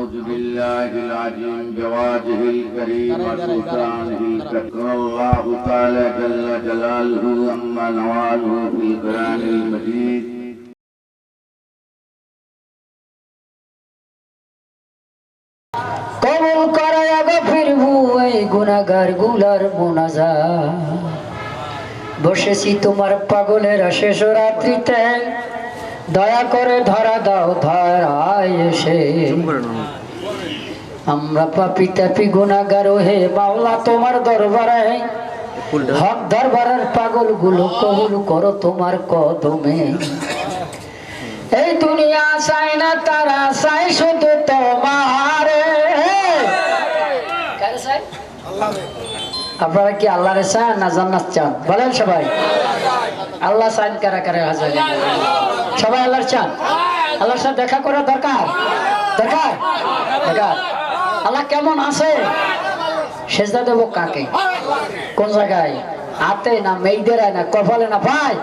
أعوذ بالله العظيم بوجهه الكريم وسلطانه الأكرم الله تعالى جل جلاله عما نواله في القرآن المجيد কবুল করায়া গফিরহু এই গুনাহগার গুলার মুনাজাত বসেছি তোমার পাগলের শেষ রাত্রিতে দয়া করে ধরা দাও ধরায় এসে আমরা পাপী তাপী গুনাহগার হে মাওলা তোমার দরবারে হক দরবারের পাগল গুলো কবুল করো তোমার কদমে এই দুনিয়া চাই না তারা চাই শুধু তোমারে আপনারা কি আল্লাহরে চান না জান্নাত চান বলেন সবাই আল্লাহ চান কারা কারা হাজার সবাই আল্লাহর চান আল্লাহর সাথে দেখা করা দরকার দরকার দরকার আল্লাহ কেমন আছে সেজদা দেব কাকে কোন জায়গায় হাতে না মেয়েদের না কপালে না ভাই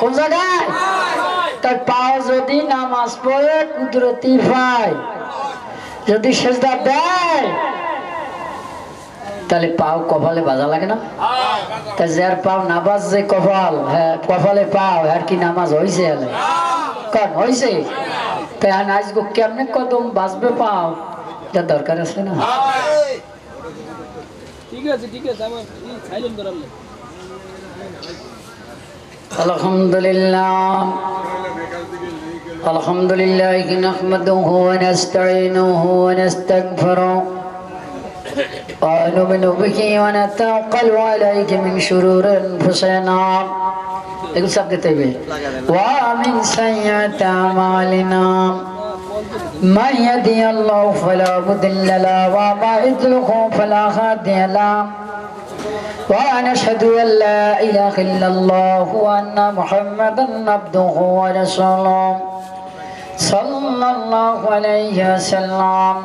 কোন জায়গায় তার পাও যদি নামাজ পড়ে কুদরতি পায় যদি সেজদা দেয় তাহলে পাও কপালে বাজা লাগে না তা যার পাও না বাজছে কপাল হ্যাঁ কপালে পাও আর কি নামাজ হয়েছে হলে কন হয়েছে তাই আজগো কেমনে কদম বাজবে পাও যা দরকার আছে না ঠিক আছে আমার সাইলেন্ট করালে আলহামদুলিল্লাহ আলহামদুলিল্লাহ নাহমাদুহু ওয়া নাস্তাঈনুহু ওয়া নাস্তাগফিরুহ ونؤمن به ونتوكل عليه من شرور أنفسنا ومن سيئات أعمالنا من يهده الله فلا مضل له ومن يضلل فلا هادي له ونشهد أن لا إله إلا الله وأن محمدا عبده ورسوله صلى الله عليه وسلم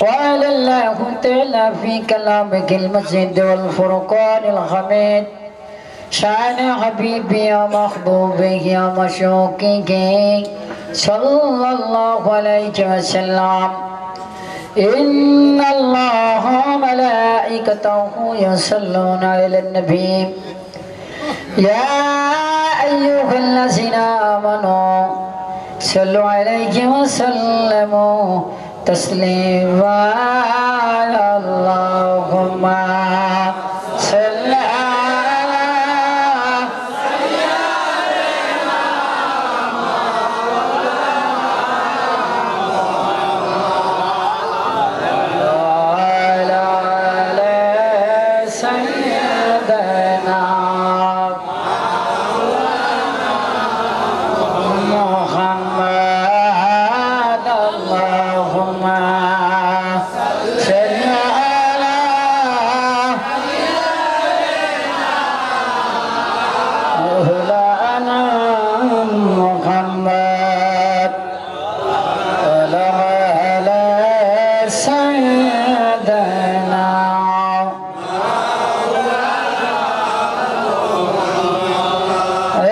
قال الله تعالى في كلامك المجيد والفرقان الحميد شان حبيبي يا محبوبي يا مشوقي صلى الله عليه وسلم إن الله وملائكته يصلون على النبي يا أيها الذين آمنوا صلوا عليه وسلموا تسليما اللهم صل على سيدنا وعلى آل سيدنا محمد اللهم صل على مولانا محمد وعلى آل سيدنا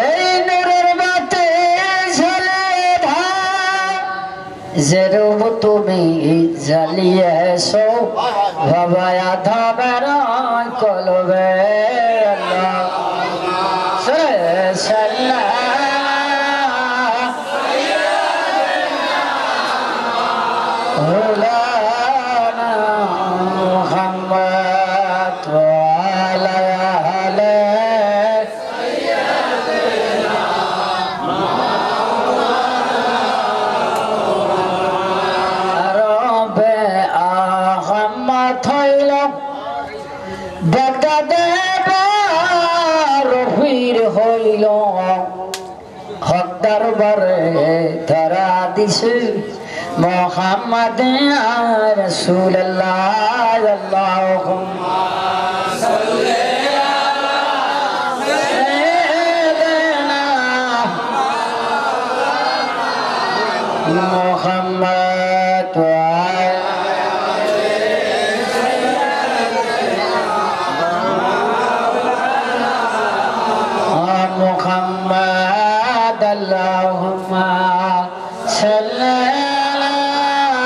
এই নূরের বাতি জ্বালিয়ে দাও যেরূপ তুমি জ্বালিয়েছো বাবা আধামের কলবে محمد وعلى آل রবে আহমদ হইল বাগদাদে রফির হইল হক দরবারে ধরা দিছে মোহাম্মদ রাসূলুল্লাহ আল্লাহুম্মা সাল্লি আলা সাইয়্যিদিনা মুহাম্মদ ওয়া মুহাম্মদ আল্লাহুম্মা সাল্লি আলা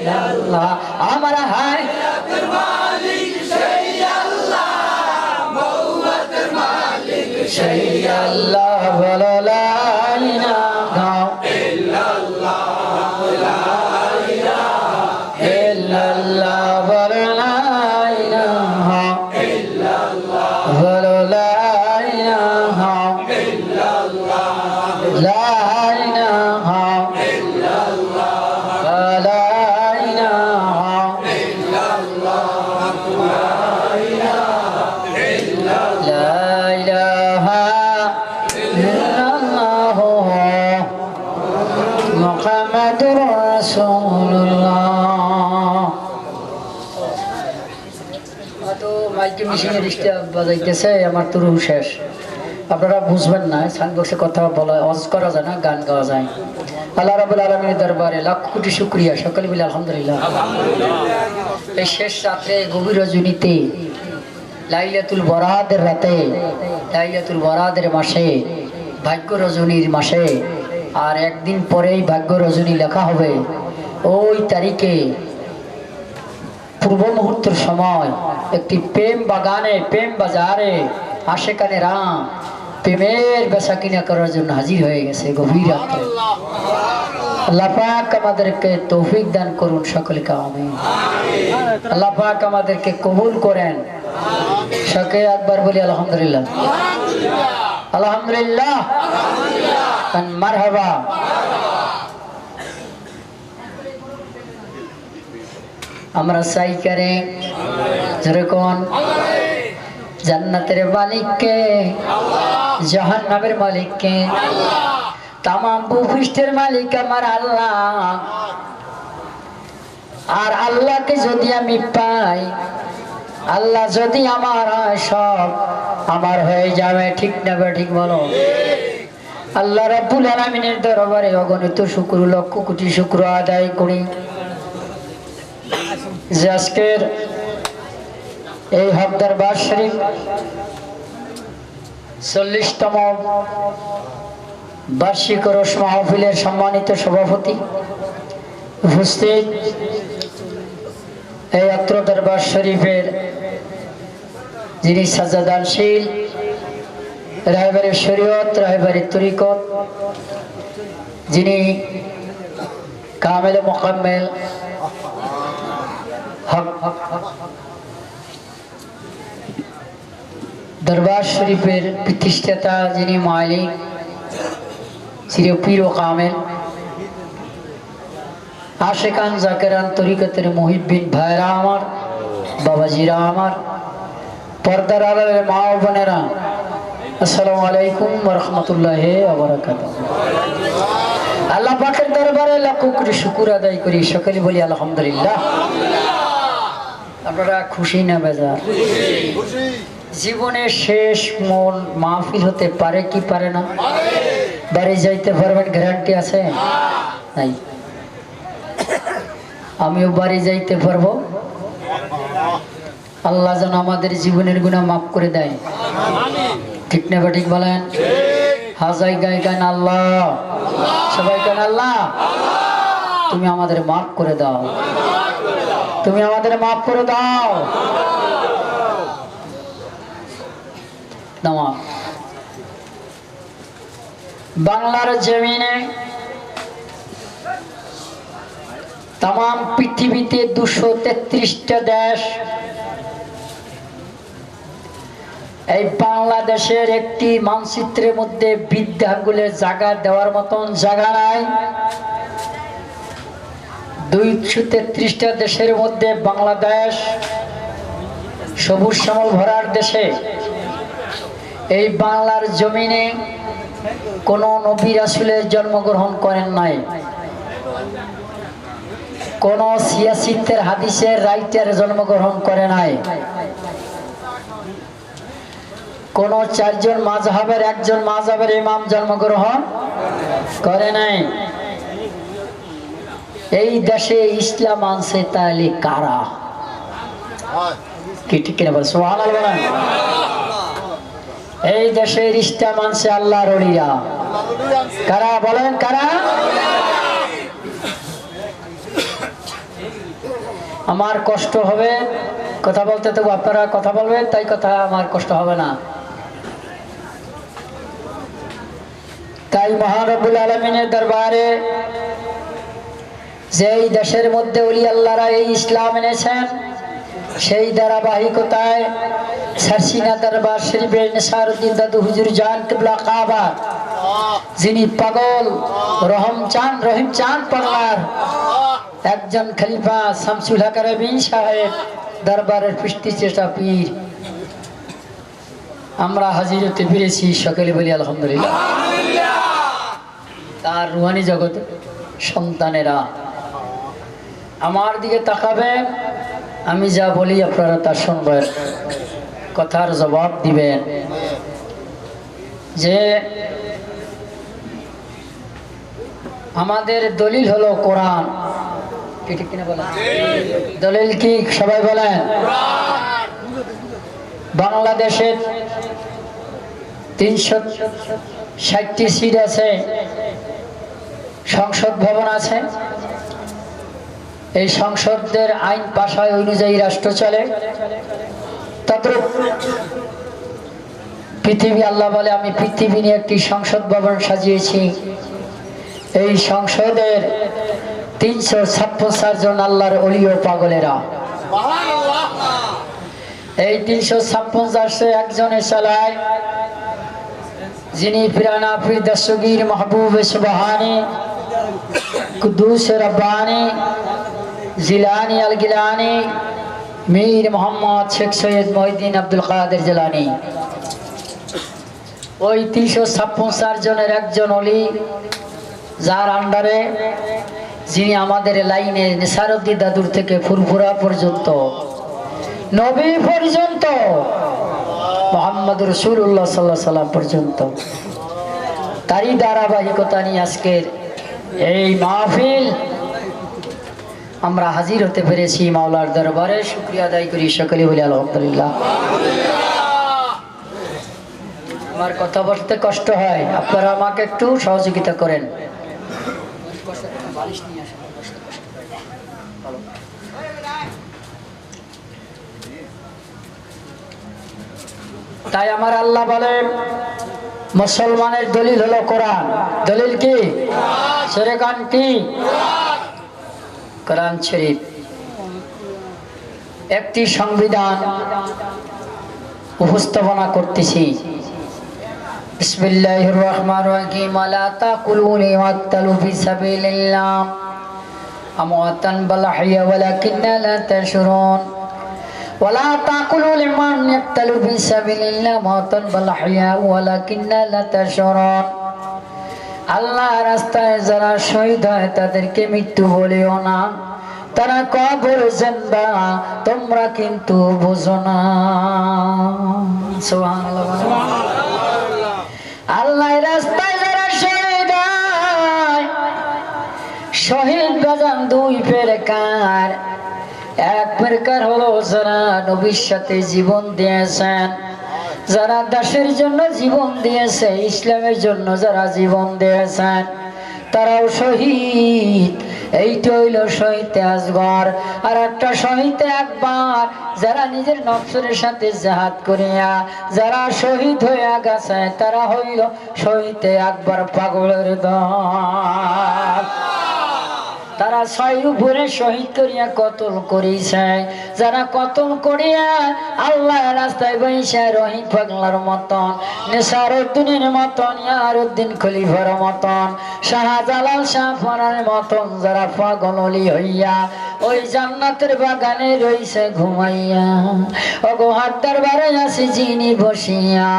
ইল্লাল্লাহ আমার হায় সেই আল্লাহ বলো লা ইলাহা ইল্লাল্লাহ বলো লা ইলাহা বলো লা ইলাহা লা ইলাহা লা ইলাহা লা ইলাহা ইল্লাল্লাহ মুহাম্মাদুর রাসূলুল্লাহ। তো মাইকে মেশিনে ডিস্টার্ব বাজাইতেছে, আমার তো রুম শেষ। আপনারা বুঝবেন না, সানবক্সে কথা বলা ওয়াজ করা যায় না, গান গাওয়া যায়। আল্লাহ রাব্বুল আলামিনের দরবারে লাখ কোটি শুকরিয়া, সকলে মিলে আলহামদুলিল্লাহ। এই শেষ রাত্রে গভীর রজনীতে লাইলাতুল বরাতের রাতে, লাইলাতুল বরাতের মাসে, ভাগ্য রজনীর মাসে, আর একদিন পরেই ভাগ্য রজনী লেখা হবে। ওই তারিখে পূর্ব মুহূর্তের সময় একটি প্রেম বাগানে, প্রেম বাজারে আশেকানেরা প্রেমের বেচা কিনা করার জন্য হাজির হয়ে গেছে গভীর রাত্রে। আল্লাহ পাক আমাদেরকে তৌফিক দান করুন, সকলকে আমিন। আল্লাহ পাক আমাদেরকে কবুল করেন, সকলে একবার বলি আলহামদুলিল্লাহ, আলহামদুলিল্লাহ, মারহাবা। আমরা চাই করে যেরকম জান্নাতের মালিককে, জাহান্নামের মালিককে, তামাম ভূপৃষ্ঠের মালিক আমার আল্লাহ। আর আল্লাহকে যদি আমি পাই, আল্লাহ যদি আমার হয়, সব আমার হয়ে যাবে। ঠিক না ঠিক বলো? আল্লাহ রাব্বুল আলামিনের দরবারে অগণিত শুকর, লক্ষ কোটি শুকর আদায় করি যে আজকের এই হকদার বাস শরীফ 40তম বার্ষিক রোশ মাহফিলের সম্মানিত সভাপতি উপস্থিত, এই অত্র দরবার শরীফের যিনি সাজাদানশীল, রায়বাড়ি শরীয়ত, রায়বাড়ি তরিকত, যিনি কামেল মুকাম্মেল দরবার শরীফের প্রতিষ্ঠাতা, যিনি মালিক চিরপীর ও কামেল, আশেকান জাকেরান তরিকতের মুহিব্বিন ভাইরা আমার, বাবাজিরা আমার, পর্দার আড়ালের মা ও বোনেরা, আসসালামু আলাইকুম ওয়া রাহমাতুল্লাহি ওয়া বারাকাতুহু। আল্লাহ পাকের দরবারে লাখ কোটি শুকর আদায় করি, সকলে বলি আলহামদুলিল্লাহ। আপনারা খুশি না বেজার? জীবনের শেষ মূল মাহফিল হতে পারে কি পারে না? বাড়ি যাইতে পারবেন, গ্যারান্টি আছে? নাই। আমিও বাড়ি যাইতে পারবো। আল্লাহ যেন আমাদের জীবনের গুনাহ মাফ করে দেয়। ঠিক না ঠিক বলেন? হাজাই গাই গান আল্লাহ, সবাই গান আল্লাহ, তুমি আমাদের মাফ করে দাও, তুমি আমাদের মাফ করে দাও। বাংলার জমিনে তাম পৃথিবীতে 233টা দেশ, এই বাংলাদেশের একটি মানচিত্রের মধ্যে বিদ্যাঙ্গুলের জায়গা দেওয়ার মতন জায়গা নাই। 233টা দেশের মধ্যে বাংলাদেশ সবুজ শ্যামল ভরার দেশে। এই বাংলার জমিনে কোন নবী রাসূলের জন্মগ্রহণ করেন নাই, কোন সিয়াসিতের হাদিসের রাইটার জন্মগ্রহণ করে নাই, কোন 4 জন মাযহাবের একজন মাযহাবের ইমাম জন্মগ্রহণ করে নাই। এই দেশে ইসলাম আনছে তাহলে কারা? কি ঠিক কিনা বল? সুবহানাল্লাহ বলেন। এই দেশের ইসলাম আনছে আল্লাহর ওলিরা। কারা বলেন? কারা? আমার কষ্ট হবে কথা বলতে, তবু আপনারা কথা বলবেন, তাই কথা আমার কষ্ট হবে না। তাই মহান রব্বুল আলামিনের দরবারে যেই দেশের মধ্যে ওলি আল্লাহরা এই ইসলাম এনেছেন, সেই ধারাবাহিকতায় সারসিনা দরবার শরীফের নেসারউদ্দিন দাদু হুজুর জান কিবলা কাবা, যিনি পাগল রহিম চাঁদ পাগলার একজন খলিফা শামসুল হক রবি সাহেব দরবারের পৃষ্ঠপোষক পীর, আমরা হাজির হতে পেরেছি। সকলে বলি আলহামদুলিল্লাহ। তার রুহানি জগৎ সন্তানেরা আমার দিকে তাকাবেন, আমি যা বলি আপনারা তা শুনবেন, কথার জবাব দিবেন। যে আমাদের দলিল হলো কোরআন, ঠিক কিনা বলেন? দলিল কি সবাই বলেন? বাংলাদেশের 360টি সিট আছে, সংসদ ভবন আছে। এই সংসদের আইন পাশ হয় অনুযায়ী রাষ্ট্র চলে। তদ্রূপ পৃথিবী, আল্লাহ বলে আমি পৃথিবী নিয়ে একটি সংসদ ভবন সাজিয়েছি। এই সংসদের 356 জন আল্লাহর ওলি ও পাগলেরা। এই 356 একজনে চালায়, যিনি পিরানা পীর দস্তগীর মাহবুব সুবহানি কুদ্দুস রব্বানি জিলানি আল গিলানি মীর মোহাম্মদ শেখ সৈয়দ মহিউদ্দিন আব্দুল কাদের জিলানি। ওই 356 জনের একজন ওলি, যার আন্ডারে, যিনি আমাদের লাইনে নেসারউদ্দিন দাদুর থেকে ফুরফুরা পর্যন্ত, নবী পর্যন্ত, মুহাম্মদ রাসূলুল্লাহ সাল্লাল্লাহু আলাইহি সাল্লাম পর্যন্ত, তারই ধারাবাহিকতা নিয়ে আজকের এই মাহফিল আমরা হাজির হতে পেরেছি। মাওলার দরবারে শুকরিয়া আদায় করি, সকলে বলি আলহামদুলিল্লাহ। আমার কথা বলতে কষ্ট হয়, আপনারা আমাকে একটু সহযোগিতা করেন। তাই আমার আল্লাহ বলেন মুসলমানের দলিল হলো কোরআন। দলিল কি? শরীয়ত কি? কোরআন শরীফ। একটি সংবিধান উপস্থাপনা করতেছি। বিসমিল্লাহির রহমানির রহিম। লা তাকুলু লিওয়াক্তালু ফি সাবিলিল্লাহ আমওয়াতান বাল আহইয়া ওয়ালাকিন্না লা তাশউরুন। ولا تقولوا لمن يقتل في سبيل الله موتا بل احياء ولكن لا تشعرون। আল্লাহ রাস্তায় যারা শহীদ হয় তাদেরকে মৃত্যু বলিও না, তারা কবর জিন্দা, তোমরা কিন্তু বুঝো না। সুবহানাল্লাহ। আল্লাহর রাস্তায় যারা শহীদ হয়, শহীদ বাজান দুই প্রকার। এক প্রকার হলো যারা নবীর সাথে জীবন দিয়েছেন, যারা দেশের জন্য জীবন দিয়েছে, ইসলামের জন্য যারা জীবন দিয়েছেন, তারাও শহীদ। এইটা হইল শহীদ আসগর। আর একটা শহীদ আকবার, যারা নিজের নফসের সাথে জিহাদ করিয়া যারা শহীদ হইয়া গেছে, তারা হইল শহীদ আকবার পাগলের দল। তারা 6 উপরে শহীদ করিয়া কতল করিছে। যারা কতল করিয়া আল্লাহ রাস্তায় বইছে, রহিম পাগলার মতন, নেসারউদ্দিনের মতন, ইয়ারউদ্দিন খলিফার মতন, শাহজালাল শাহফরার মতন যারা পাগল ওলি হইয়া ওই জান্নাতের বাগানে রইছে ঘুমাইয়া, ওগো হাত দরবারে আছে যিনি বসিয়া।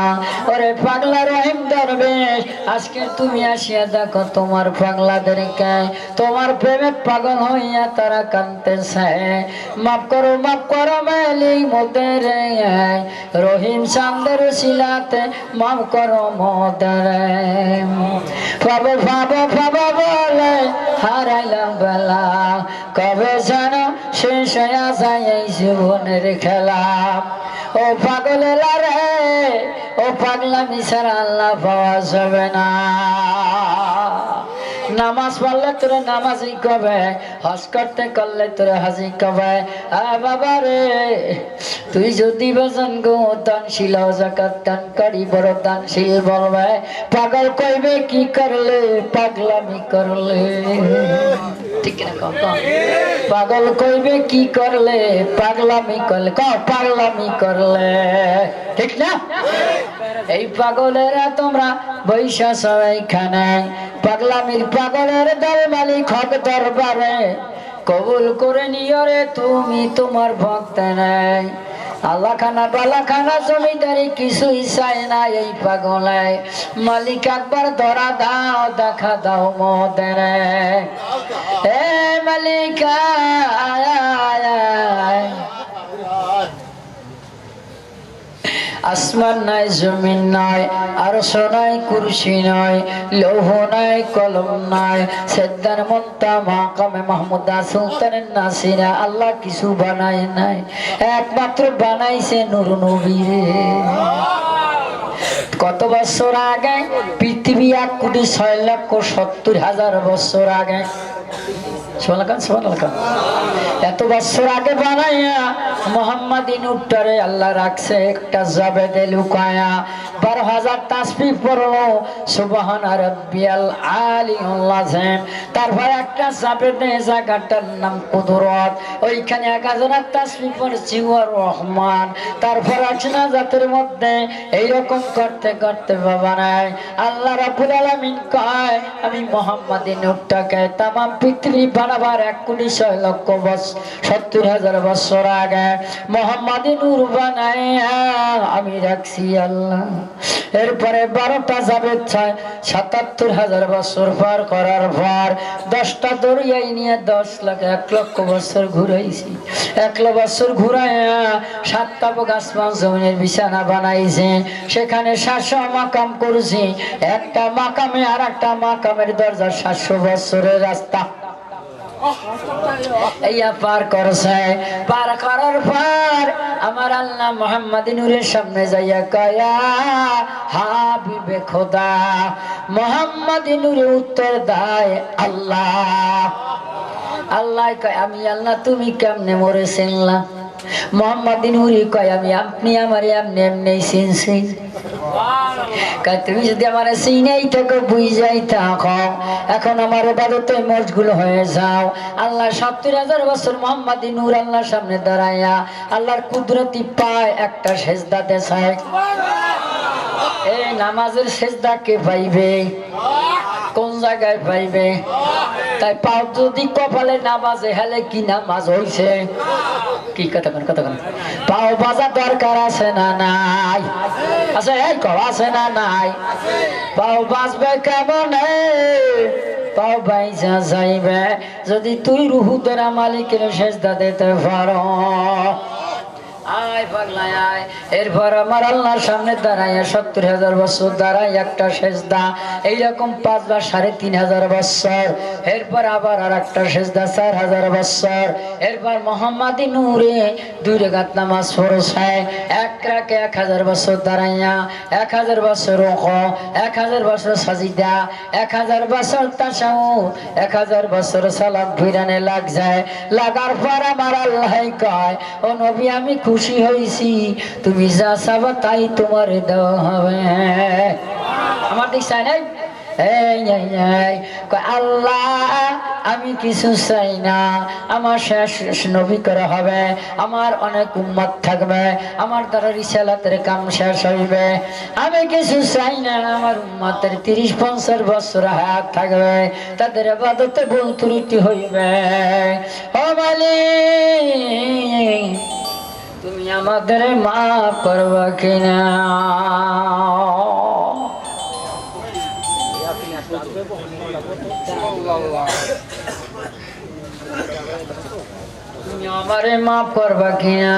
ওরে পাগলা রহিম দরবেশ, আজকে তুমি আসিয়া দেখো তোমার পাগলাদেরকে, তোমার প্রেমে পাগল হইয়া তারা কাঁদতেছে। মাফ করো মালিক মোদের, রহিম চাঁদের শিলাতে মাফ করো মোদের। পাবো পাবো পাবো বলে হারাইলাম বেলা, কবে যেন শেষ হইয়া যায় এই জীবনের খেলা। ও পাগলেরা রে, ও পাগলামি ছাড়া আল্লাহ পাওয়া যাবে না। নামাজ পড়লে তোরে নামাজি কবে, হজ করতে করলে তোরে হাজি কবে। বাবা রে তুই যদি বেজন গো দানশীল যাকাত দানকারী বড় দানশীল বলবে, পাগল কইবে কি করলে পাগলামি করলে, ঠিক না কম কম, পাগল কইবে কি করলে পাগলামি করলে, পাগলামি করলে, ঠিক না? এই পাগলেরা তোমরা বৈশা সবাই খানে, পাগলামির পাগলের দল মালিক হক দরবারে কবুল করে নিও রে তুমি তোমার ভক্ত নাই। আল্লাহ খানা বালা খানা জমিদারি কিছুই চাই না এই পাগলে, মালিক একবার ধরা দাও দেখা দাও মদেরে, এ মালিক আসমান নাই জমিন নাই আরশ নাই কুরসি নাই লৌহ নাই কলম নাই সেদ্দার মন্তা মাকামে মাহমুদা সুলতানের নাসিরা আল্লাহ কিছু বানায় নাই, একমাত্র বানাইছে নূর নবীরে। কত বছর আগে? পৃথিবী 1,06,70,000 বছর আগে। এত বছর আগে বানাইয়া মোহাম্মদী নূরটারে আল্লাহ রাখছে একটা জাবেদে লুকায়া। 12,000 তাসবিহ পড়লো সুবহান রাব্বিয়াল আলিয়্যুল আযীম। তারপর একটা জাবেদে জায়গাটার নাম কুদরত, ওইখানে 1000 তাসবিহ পড়ছি ওয়া রহমান। তারপর আচনা জাতের মধ্যে এইরকম করতে করতে বাবা নাই আল্লাহ রাব্বুল আলামিন কয় আমি মোহাম্মদী নূরটাকে তামাম পৃথিবী বানাবার 1,70,000 বছর আগে মোহাম্মদী নূর বানাইয়া আমি রাখছি আল্লাহ। এরপরে 12টা জাবেদ 77,000 বছর পার করার পর 10টা দরিয়াই নিয়ে 10 লাখ 1 লক্ষ বছর ঘুরাইছি। 1 লক্ষ বছর ঘুরাইয়া 7টা আসমান জমিনের বিছানা বানাইছে, সেখানে 700 মাকাম করছি। একটা মাকামে আর একটা মাকামের দরজা 700 বছরের রাস্তা এইয়া পার করছে। পার করার পর আমার আল্লাহ মোহাম্মদী নূরের সামনে যাইয়া কয়া হাবিবে খোদা। মোহাম্মদী নূরে উত্তর দেয় আল্লাহ। আল্লাহ কয় আমি আল্লাহ তুমি কেমনে মরে চিনলা? মোহাম্মদী নূরে কয় আমি আপনি আমার এমনি এমনি চিনছি। তুমি যদি আমার চিনেই থাকো বুঝাই থাকো এখন আমার ইবাদতে মশগুল হয়ে যাও। আল্লাহ 70,000 বছর মোহাম্মদী নূর আল্লাহর সামনে দাঁড়াইয়া আল্লাহর কুদরতি পায় একটা সেজদা দেয়। এই নামাজের সেজদা কে পাইবে? কোন জায়গায় পাইবে? তাই পাও যদি কপালে না বাজে হেলে কি নামাজ হইছে? কি কথা কোন কথা কোন পাও বাজা দরকার আছে না নাই? আচ্ছা এই কও আছে না নাই? পাও বাজবে কেমনে? পাও বাইজা যাইবে যদি তুই রুহুদের মালিকের সেজদা দিতে পারো। আয় পাগলা আয়। এরপর আমার আল্লাহর সামনে দাঁড়াইয়া 70,000 বছর দাঁড়াই একটা সেজদা, এইরকম 5 বার 3,500 বছর। এরপর আবার আর একটা সেজদা 4,000 বছর। এরপর মোহাম্মদী নূরে 2 রাকাত নামাজ পড়ছে। 1 রাকাতে 1,000 বছর দাঁড়াইয়া 1,000 বছর রুকু, 1,000 বছর সাজদা, 1,000 বছর তাশাহুদ, 1,000 বছর সালাম ফিরানে লাগ যায়। লাগার পর আমার আল্লাহ কয় ও নবী আমি খুশি হইছি, তুমি যা চাবা তাই তোমার দেওয়া হবে। আমার দিক চাই নাই? আল্লাহ আমি কিছু চাই না, আমার শেষ নবী করা হবে, আমার অনেক উম্মত থাকবে, আমার দ্বারা রিসালাতের কাম শেষ হইবে। আমি কিছু চাই না, আমার উম্মতের 30-50 বছর হায়াত থাকবে, তাদের ইবাদতে ভুল ত্রুটি হইবে। ও মালিক তুমি আমাদের মাফ করবা কিনা? তুমি আমারে মাফ করবা কিনা?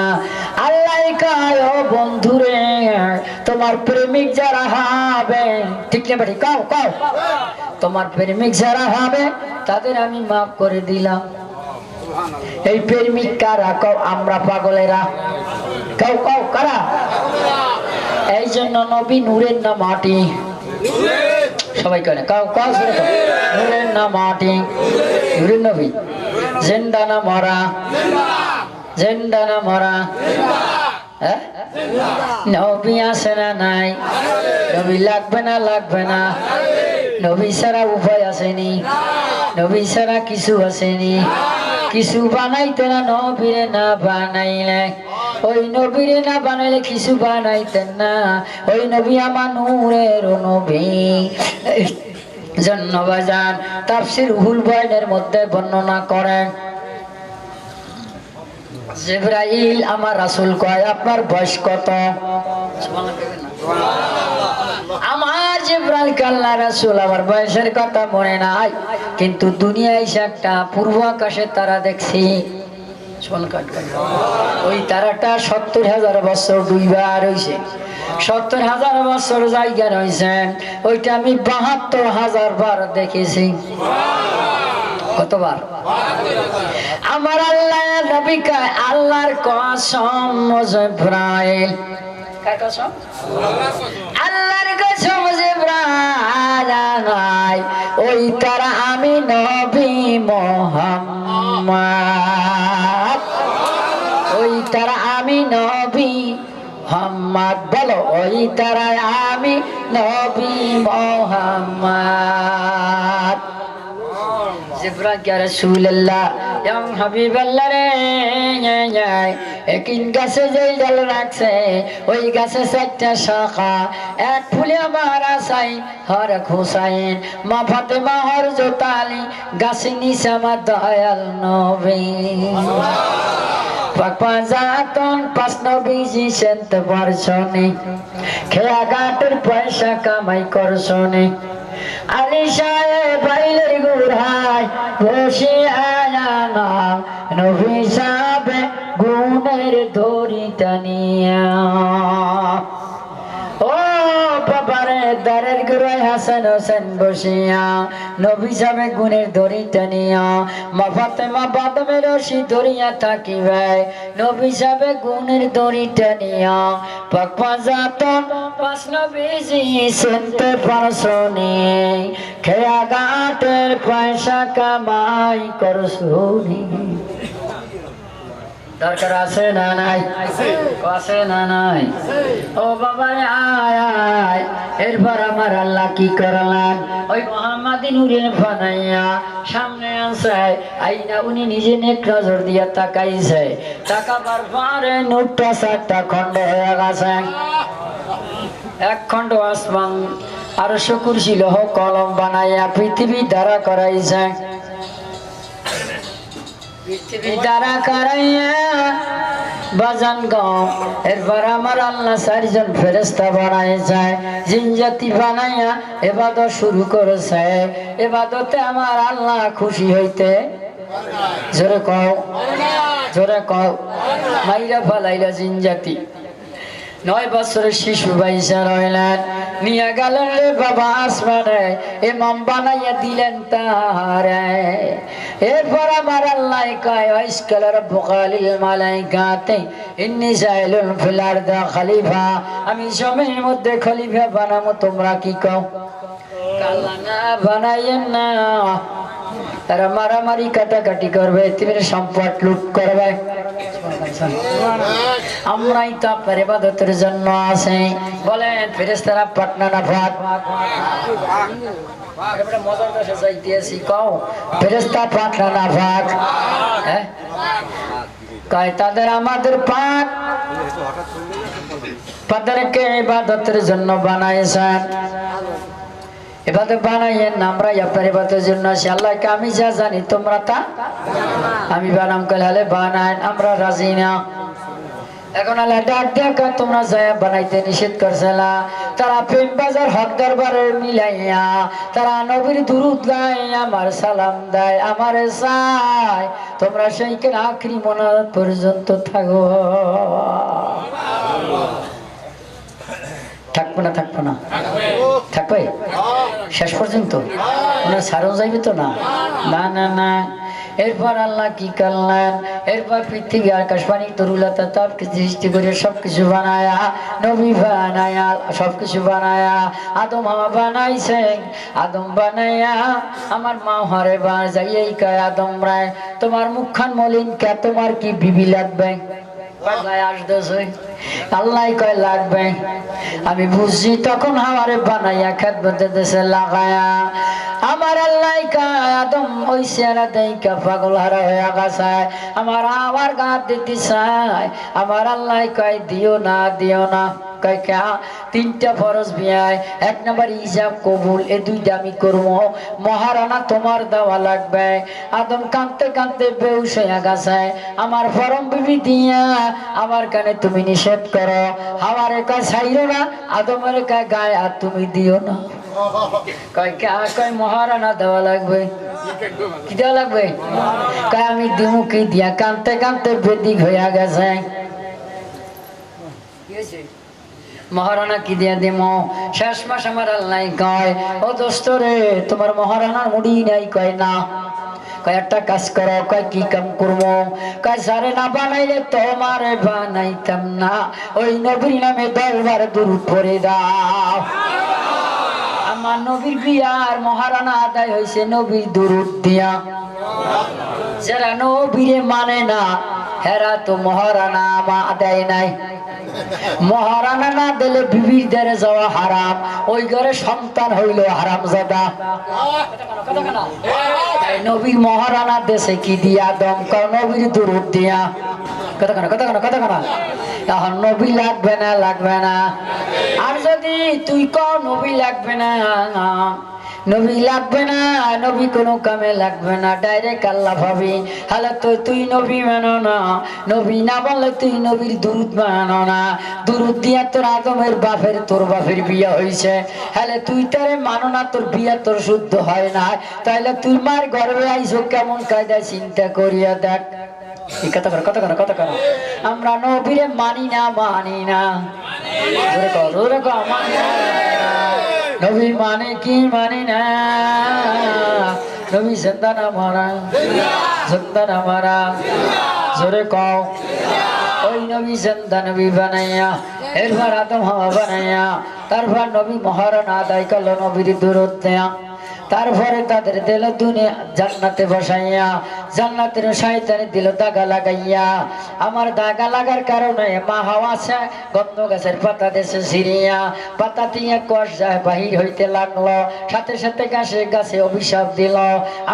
আল্লাহ কয় ও বন্ধুরে তোমার প্রেমিক যারা হবে, ঠিক না বাড়ি কও কও, তোমার প্রেমিক যারা হবে তাদের আমি মাফ করে দিলাম। এই প্রেমিক কারা? কও আমরা পাগলেরা। কও কও কারা? এই জন্য নবী নূরের না মাটি? সবাই কয় না কাউ কাউ শুনে তো নূরের না মাটি নূরের নবী জিন্দা না মরা জিন্দা না মরা হ্যাঁ নবী আছে না নাই নবী লাগবে না নবী ছাড়া উপায় আসেনি নবী ছাড়া কিছু আসেনি কিছু বানাইতে না নবীরে না বানাইলে ওই নবীরে না বানাইলে কিছু বানাইতেন না ওই নবী আমার নূরের নবী জন্য বাজান তাফসীর রুহুল বয়ানের মধ্যে বর্ণনা করেন জিবরাইল আমার রাসূল কয় আপনার বয়স কত আমার জিবরাইল আল্লাহ রাসূল আমার বয়সের কথা মনে নাই কিন্তু দুনিয়ায় এসে একটা পূর্ব আকাশে তারা দেখছি ওই তারাটা 70,000 বছর দুইবার হয়েছে 70,000 বছর জায়গা রয়েছে ওইটা আমি 72,000 বার দেখেছি কতবার আমার আল্লাহ নবী কয় আল্লাহর কসম জিবরাইল কার কসম আল্লাহর কসম জিবরাইল নাই ওই তারা আমি নবী মুহাম্মদ ওই তারা আমি নবী মুহাম্মদ বলো ওই তারা আমি নবী মুহাম্মদ জিবরাইল ইয়া রাসূলুল্লাহ ইয়া হাবিবাল্লাহ রে একদিন গাছে যেই ডাল রাখছে ওই গাছে 4টা শাখা এক ফুলে আমার আসাই হর হুসাইন মা ফাতেমা হর জোতালি গাছে নিচে আমার দয়াল নবী পাক পাঁজাতন 5 নবীজি সেনতে পারছনি খেয়া গাটের পয়সা কামাই করছনি আলী সাহেব বাইলের গুড়ায় বসে আয়া না নবী সাহেব গুণের দড়ি টানিয়া ও বাবারে দারের গুড়ায় হাসান হোসেন বসিয়া নবী সাহেব গুণের দড়ি টানিয়া মা ফাতেমা বাদামের রশি ধরিয়া থাকিবে নবী সাহেব গুণের দড়ি টানিয়া পাক পাঁজাতন 5 নবীজি সেনতে পারছনি খেয়া গাটের পয়সা কামাই করছনি দরকার আছে না নাই আছে না নাই ও বাবা আয় আয় এরপর আমার আল্লাহ কি করলেন ওই মুহাম্মাদি নূরে বানাইয়া সামনে আছে আইনা উনি নিজে নেক নজর দিয়া তাকাইছে তাকাবার পরে নূরটা 4টা খণ্ড হয়ে গেছে এক খণ্ড আসমান আর কুরসি লৌহ কলম বানাইয়া পৃথিবী দ্বারা করাইছে পৃথিবী দ্বারা করাইয়া বাজান গাও এরপর আমার আল্লাহ 4 জন ফেরেশতা বানাইছে জিন জাতি বানাইয়া ইবাদত শুরু করেছে ইবাদতে আমার আল্লাহ খুশি হইতে জোরে কও মাইরা ফালাইলা জিন জাতি 9 বছরের শিশু বাইসা রইলেন নিয়ে গেলেন রে বাবা আসমানে ইমাম বানাইয়া দিলেন তাহারে এরপর আমার আল্লাহ কয় ওয়াইসকাল রাব্বুকা লিল মালাইকাতি ইন্নী জাইলুন ফিল আরদি খলিফা আমি জমিনের মধ্যে খলিফা বানাবো তোমরা কি কও আল্লাহ না বানাইয়েন না তারা মারামারি কাটাকাটি করবে পৃথিবীর সম্পদ লুট করবে আমরাই তো আপনার ইবাদতের জন্য আছে বলেন ফেরেশতারা পাটনা না ভাগ এবারে মজার দেশে যাইতেছি কও ফেরেশতা পাটনা না ভাগ হ্যাঁ কয় তাদের আমাদের পাক তাদেরকে ইবাদতের জন্য বানাইছেন ইবাদত বানাইয়েন আমরা আপনার ইবাদতের জন্য আছি আল্লাহকে আমি যা জানি তোমরা তা আমি বানাম কইলে বানান আমরা রাজি না এখন আল্লাহ ডাক ডাক তোমরা যায় বানাইতে নিষেধ করছলা তারা প্রেম বাজার হক দরবারে মিলাইয়া তারা নবীর দুরূদ গায় আমার সালাম দেয় আমারে চায় তোমরা সেইখানে আখরি মোনাজাত পর্যন্ত থাকো থাকবো না থাকবে শেষ পর্যন্ত ওনার সারও যাইবে তো না না না না এরপর আল্লাহ কি করলেন, এরপর পৃথিবী আকাশ পানি তরুলতা সব কিছু সৃষ্টি করে সবকিছু বানায়া, নবী বানায়া, সবকিছু বানায়া আদম হাওয়া বানাইছেন। আদম বানাইয়া আমার মা হরে বা যাইয়াই কয় আদম রায়, তোমার মুখখান মলিন কে, তোমার কি বিবি লাগবে? আল্লাহ কয় লাগবে। আমি বুঝছি তখন হাওয়ারে বানাইয়া খেত দেশে লাগায়া আমার আল্লাহ কয় আদম ওই চেহারা দেখা পাগল হারা হয়ে গাছায় আমার আবার গাঁত দিতে চায়। আমার আল্লাহ কয় দিও না, দিও না। কয় কে? তিনটা ফরজ বিয়ায়, এক নাম্বার ইজাব কবুল, এ দুইটা আমি করবো, মহারানা তোমার দেওয়া লাগবে। আদম কাঁদতে কাঁদতে বেউস হয়ে গেছে। আমার ফরম বিবি দিয়া আমার কানে তুমি নিষেধ করো। হাওয়ারে কয় ছাইরো না, আদমের কয় গায়ে আর তুমি দিও না। কয় কে? কয় মহারানা দেওয়া লাগবে। কি দেওয়া লাগবে? কয় আমি দিমু কি দিয়া? কাঁদতে কাঁদতে বেদিক হইয়া গেছে। মহারানা কি দিয়া দিম? শেষ মাস আমার আল্লাহ কয় ও দোস্ত রে, তোমার মহারানার মুড়ি নাই। কয় না। কয় একটা কাজ করো। কয় কি কাম করবো? কয় সারে না বানাইলে তোমার বানাইতাম না, ওই নবীর নামে 10 বার দুরূদ পড়ে দাও। আমার নবীর বিয়ার মহারানা আদায় হয়েছে নবীর দুরূদ দিয়া। যারা নবীরে মানে না হেরা তো মহারানা আদায় নাই। মহারানা না দিলে বিবির দ্বারে যাওয়া হারাম, ওই ঘরে সন্তান হইল হারামজাদা। নবীর মহারানা দেশে কি দিয়া? দম কর নবীর দুরূদ দিয়া। কথা কেন, কথা কেন, কথা কেন? এখন নবী লাগবে না, লাগবে না। আর যদি তুই কও নবী লাগবে না, নবী লাগবে না, নবী কোনো কামে লাগবে না, ডাইরেক্ট আল্লাহ ভাবি, তাহলে তো তুই নবী মানো না। নবী না বললে তুই নবীর দুরূদ মানো না। দুরূদ দিয়া তোর আদমের বাপের, তোর বাপের বিয়া হয়েছে, তাহলে তুই তারে মানো না, তোর বিয়া তোর শুদ্ধ হয় না। তাইলে তুই মার গর্বে আইসো কেমন কায়দায় চিন্তা করিয়া দেখ। কথা করো, কথা করো, কথা করো। আমরা নবীরে মানি না, মানি না। জোরে কর, জোরে কর, মানি না। নবী মানে কি মানি না? নবী জিন্দা না মারা, জিন্দা না মারা। জোরে কও। ওই নবী জিন্দা নবী বানাইয়া এরপর আদম হাওয়া বানাইয়া তারপর নবী মহারানা আদায় করলো নবীর দুরূদ দেয়া। তারপরে তাদের দিল দুনিয়া জান্নাতে বসাইয়া, জান্নাতের শয়তানে দিল দাগা লাগাইয়া। আমার দাগা লাগার কারণে মা হাওয়া গন্ধ গাছের পাতা দেশে ছিঁড়িয়া, পাতা দিয়ে কষ যায় বাহির হইতে লাগলো। সাথে সাথে গাছে গাছে অভিশাপ দিল,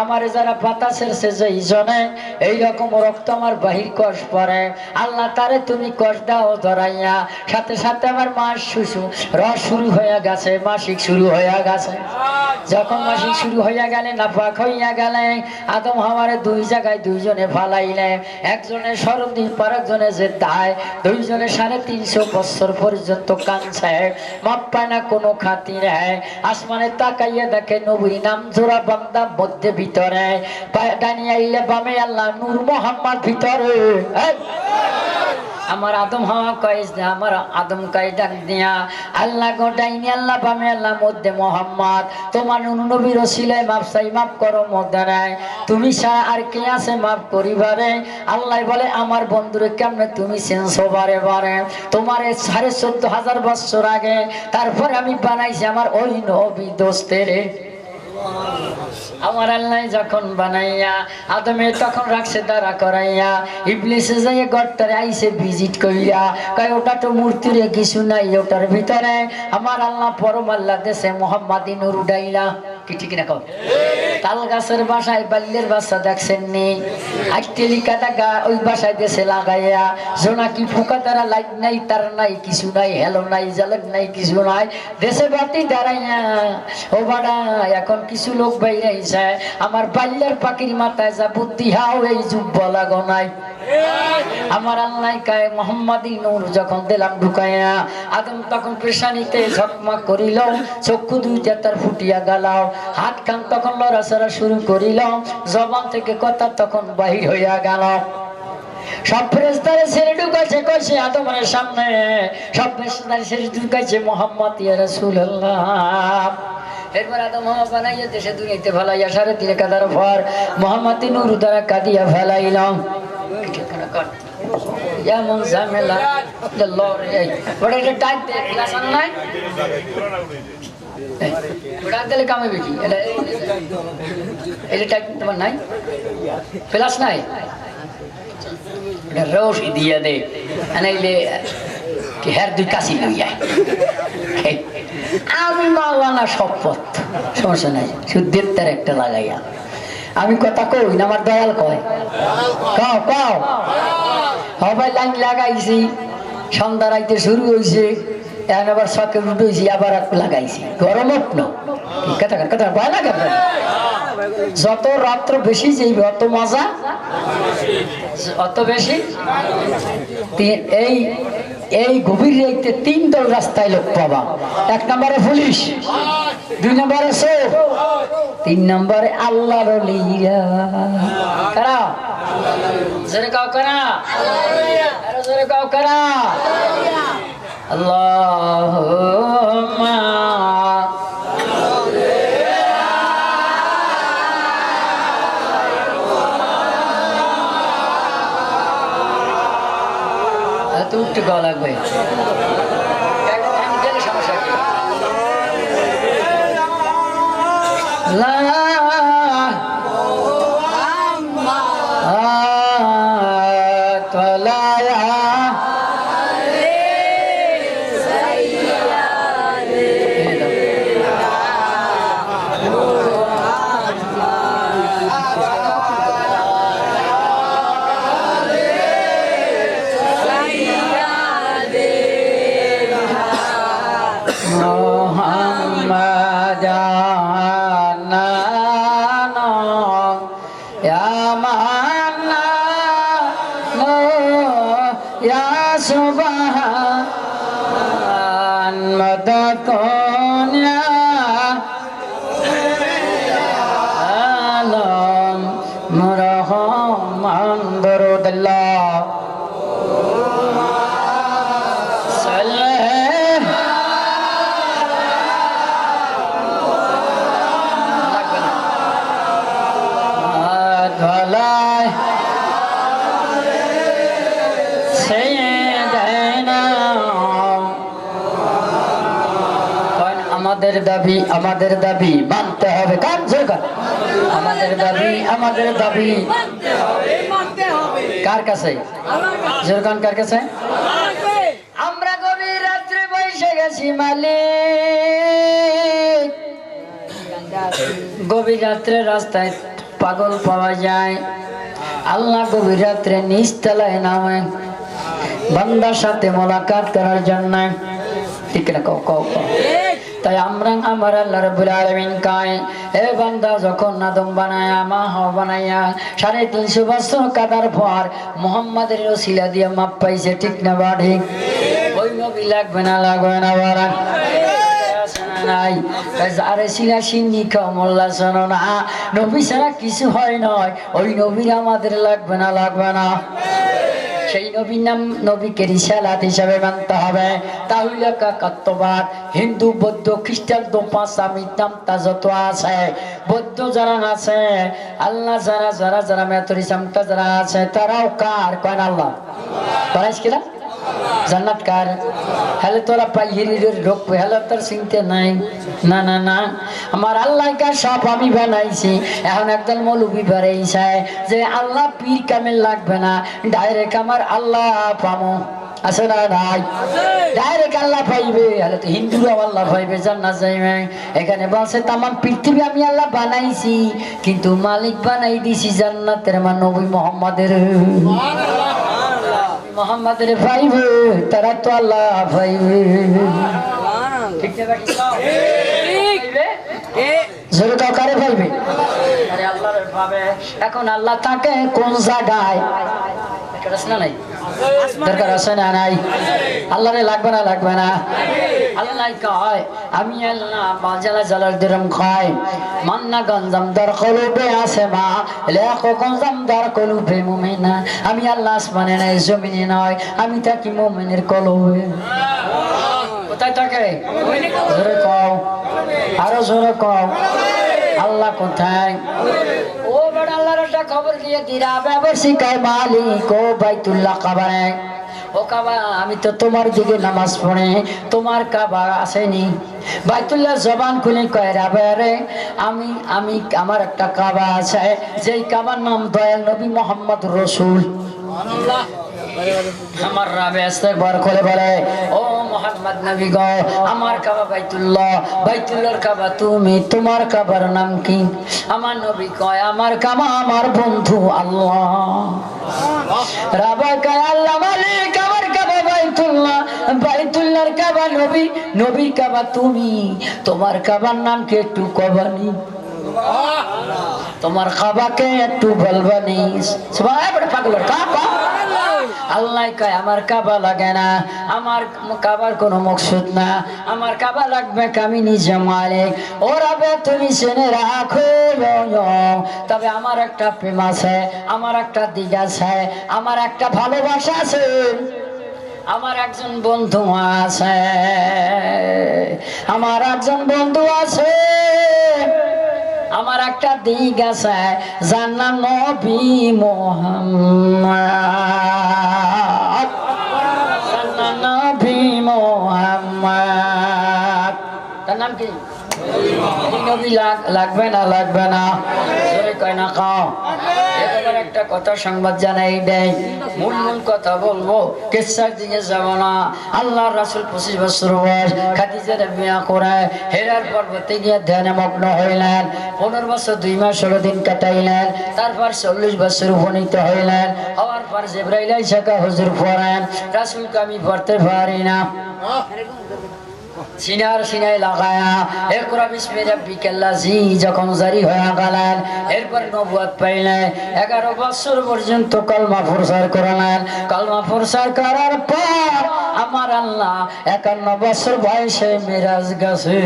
আমার যারা পাতা ছেড়ছে যেই জনে এইরকম রক্ত আমার বাহির কষ পরে, আল্লাহ তারে তুমি কষ দাও ধরাইয়া। সাথে সাথে আমার মাস শুশু রস শুরু হয়ে গেছে, মাসিক শুরু হয়ে গেছে। যখন মাসিক শুরু হইয়া গেলে, নাপাক হইয়া গেলে, আদম হাওয়ারে দুই জায়গায় দুইজনে ফালাইলে। একজনে সরদ্বীপ, আরেকজনে যে দায়। দুইজনে 350 বছর পর্যন্ত কাঁদছে, মাপ পায় না কোনো খাতিরে। আসমানে তাকাইয়া দেখে নবী নাম জোড়া বান্দা মধ্যে ভিতরে, ডানি আইলে বামে আল্লাহ নূর মোহাম্মদ ভিতরে। আমার আদম হাওয়া কয়, আমার আদম কয় ডাক দিয়া, আল্লাহ গো ডাইনি আল্লাহ বামে আল্লাহ মধ্যে মোহাম্মদ, তোমার নবীর ওসিলায় মাপ চাই, মাপ করো মধ্যে নাই, তুমি ছাড়া আর কে আছে মাপ করিবারে? আল্লাহ বলে আমার বন্ধুরে কেমনে তুমি চেঞ্জ বারে বারে, তোমার 14,500 বছর আগে তারপরে আমি বানাইছি আমার ওই নবী দোস্তেরে। আমার আল্লাহ যখন বানাইয়া আদমে তখন রাখছে দাঁড়া করাইয়া, ইবলিসে যাই গর্তারে আইসে ভিজিট করিয়া কয় ওটা তো মূর্তির কিছু নাই ওটার ভিতরে। আমার আল্লাহ পরম আল্লাহ দেশে মোহাম্মদী নূর উডাইলা। কি ঠিক না কও? তাল গাছের বাসায় বাল্যের বাচ্চা দেখছেন নি? আইটেলিকাটা গা ওই বাসায় দেশে লাগাইয়া, জোনাকি পোকা তারা লাইট নাই, তার নাই কিছু নাই, হেলো নাই, জালেক নাই, কিছু নাই, দেশে বাতি দাঁড়াইয়া। ও বাড়া এখন কিছু লোক বাইরে আইছে, আমার বাল্যের পাখির মাথায় যা বুদ্ধি হাও এই যুগ বলা গনাই। আমার আল্লাহ কায় মোহাম্মদী নূর যখন দিলাম ঢুকাইয়া, আদম তখন পেশানিতে ঝকমক করিল, চক্ষু দুইটা তার ফুটিয়া গেলাও, হাত কান তখন লড়াচড়া শুরু করিল, জবান থেকে কথা তখন বাহির হইয়া গেল। সব ফেরেশতারে ছেড়ে ঢুকাইছে কইছে আদমের সামনে, সব ফেরেশতারে ছেড়ে ঢুকাইছে মোহাম্মদ ইয়া রাসূলুল্লাহ। এরপর আদম হাওয়া বানাইয়া দেশে দুনিয়াতে ফেলাইয়া 3.5 কাদার পর মোহাম্মদ নূর দ্বারা কাদিয়া ফেলাইলাম এমন ঝামেলা ওটা একটা টাইট ক্লাস নাই ওটা দিলে কামে বেশি এটা টাইট তোমার নাই ক্লাস নাই রোশি দিয়ে দে আনাইলে কি হের দুই কাশি লইয়া আমি মাওলানা শপথ সমস্যা নাই শুদ্ধের তার একটা লাগাইয়া আমি কথা কই না আমার দয়াল কয় কাও কাও সবাই লাইন লাগাইছি সন্ধ্যা রাইতে শুরু হয়েছে এখন আবার সকে উঠেছি আবার লাগাইছি গরম না কথা কথা ভয় লাগে যত রাত্র বেশি যাইবে অত মজা অত বেশি এই এই গভীর রাইতে 3 দল রাস্তায় লোক পাবা 1 নম্বরে পুলিশ 2 নম্বরে চোর 3 নম্বরে আল্লাহর ওলিরা কারা জোরে কাও কারা আরে জোরে কাও কারা আল্লাহুম্মা উঠতে গা লাগবে সমস্যা কি আমাদের দাবি মানতে হবে কার জোগাড় আমাদের দাবি কার কাছে জোরগান কার কাছে আমরা গভীর রাত্রে বসে গেছি মালিক গভীর রাত্রে রাস্তায় পাগল পাওয়া যায় আল্লাহ গভীর রাত্রে নিচতলায় নামে বান্দার সাথে মোলাকাত করার জন্য ঠিক না কও কও তাই আমরা আমার আল্লাহ রাব্বুল আলামিন কয় এ বান্দা যখন আদম বানায়া মা হাওয়া বানায়া 350 বছর কাটার পর মুহাম্মাদের ওসিলা দিয়ে মাপ পাইছে ঠিক না বা ঠিক ওই নবী লাগবে না বাড়া নাই আরে সিনা সিন্নি কমল্লা শোনো না নবী ছাড়া কিছু হয় নয় ওই নবীর আমাদের লাগবে না সেই নবীর নাম নবীকে রিসালাত হিসাবে মানতে হবে তাহলে কাকত্ববাদ হিন্দু বৌদ্ধ খ্রিস্টান তো 5 আমির নামটা যত আছে বৌদ্ধ যারা আছে আল্লাহ যারা মেথরিসামটা যারা আছে তারাও কার কয় আল্লাহ বলাইস কিনা জান্নাত কার হেলে তোরা পাই হিরির রোগ হেলে তোর চিনতে নাই না না না আমার আল্লাহ কার সব আমি বানাইছি এখন একদল মৌলবি বাড়াইছে যে আল্লাহ পীর কামেল লাগবে না ডাইরেক্ট আমার আল্লাহ পামো আছে না নাই ডাইরেক্ট আল্লাহ পাইবে হেলে তো হিন্দুরাও আল্লাহ পাইবে জান্নাত যাইবে এখানে বলছে তামাম পৃথিবী আমি আল্লাহ বানাইছি কিন্তু মালিক বানাই দিছি জান্নাতের মান নবী মুহাম্মাদের মোহাম্মদের পাইবে তারা তো আল্লাহ পাইবে ঠিক না জোরে তো কারে পাইবে আরে আল্লাহর পাবে এখন আল্লাহ তাকে কোন জায়গায় না নাই দরকার আছে না নাই আল্লাহরে লাগবে না আল্লাহ কয় আমি আল্লাহ বাজালা জালাল দিরম খায় মান্না গঞ্জাম দর কলবে আছে মা লেখো গঞ্জাম দর কলবে মুমিনা আমি আল্লাহ আসমানে নাই জমিনে নয় আমি থাকি মুমিনের কলবে কোথায় থাকে? জোরে কও, আরো জোরে কও। আল্লাহ কোথায়? ও বড় আল্লাহর একটা খবর দিয়ে দিরা ব্যবসায়িকায় মালিক ও বাইতুল্লাহ কাবারে। ও কাবা, আমি তো তোমার দিকে নামাজ পড়ে, তোমার কাবা আসেনি। বাইতুল্লাহ জবান খুলে কয় রাবে, আমি আমি আমার একটা কাবা আছে, যেই কাবার নাম দয়াল নবী মোহাম্মদ রসুল। আমার রাবে ইস্তেগফার করে বলে, ও মোহাম্মদ নবী গো, আমার কাবা বাইতুল্লাহ, বাইতুল্লাহর কাবা তুমি, তোমার কাবার নাম কি? আমার নবী কয়, আমার কাবা আমার বন্ধু আল্লাহ। রাবে কয়, আল্লাহ মালিক, আমার কাবা বাইতুল্লাহ, বাইতুল্লাহর কাবা নবী, নবীর কাবা তুমি, তোমার কাবার নাম কি একটু কবানি? তোমার কাবাকে একটু বলবানি? সবাই বড় পাগল কাবা। আল্লাহ কয়, আমার কাবা লাগে না, আমার কাবার কোনো মকসুদ না, আমার কাবা লাগবে আমি নিজে মালিক। ওরা বে তুমি শুনে রাখো, তবে আমার একটা প্রেম আছে, আমার একটা দিক আছে, আমার একটা ভালোবাসা আছে, আমার একজন বন্ধু আছে, আমার একজন বন্ধু আছে, আমার একটা দিক আছে, যার নাম নবী মুহাম্মদ, যার নাম নবী মুহাম্মদ। তার নাম কি? নবী লাগবে না, লাগবে না, জোরে কয় না খাও। এবার একটা কথা সংবাদ জানাই দেয়, মূল মূল কথা বলবো, কিসসার দিকে যাব না। আল্লাহর রাসূল 25 বছর বয়স খাদিজার বিয়ে করে হেরার পর্বতে গিয়ে ধ্যানে মগ্ন হইলেন। 15 বছর 2 মাস 16 দিন কাটাইলেন। তারপর 40 বছর উপনীত হইলেন। হওয়ার পর জিবরাইল এসে হুজুর পড়েন, রাসূলকে আমি পড়তে পারি না। সিনার সিনায় লাগায়া একরা বিস্মে রাব্বিকাল্লাযী যখন জারি হয়ে গেলেন, এরপর নবুয়ত পাইলেন। 11 বছর পর্যন্ত কলমা প্রচার করলেন। কলমা প্রচার করার পর আমার আল্লাহ 51 বছর বয়সে মিরাজ গেছে।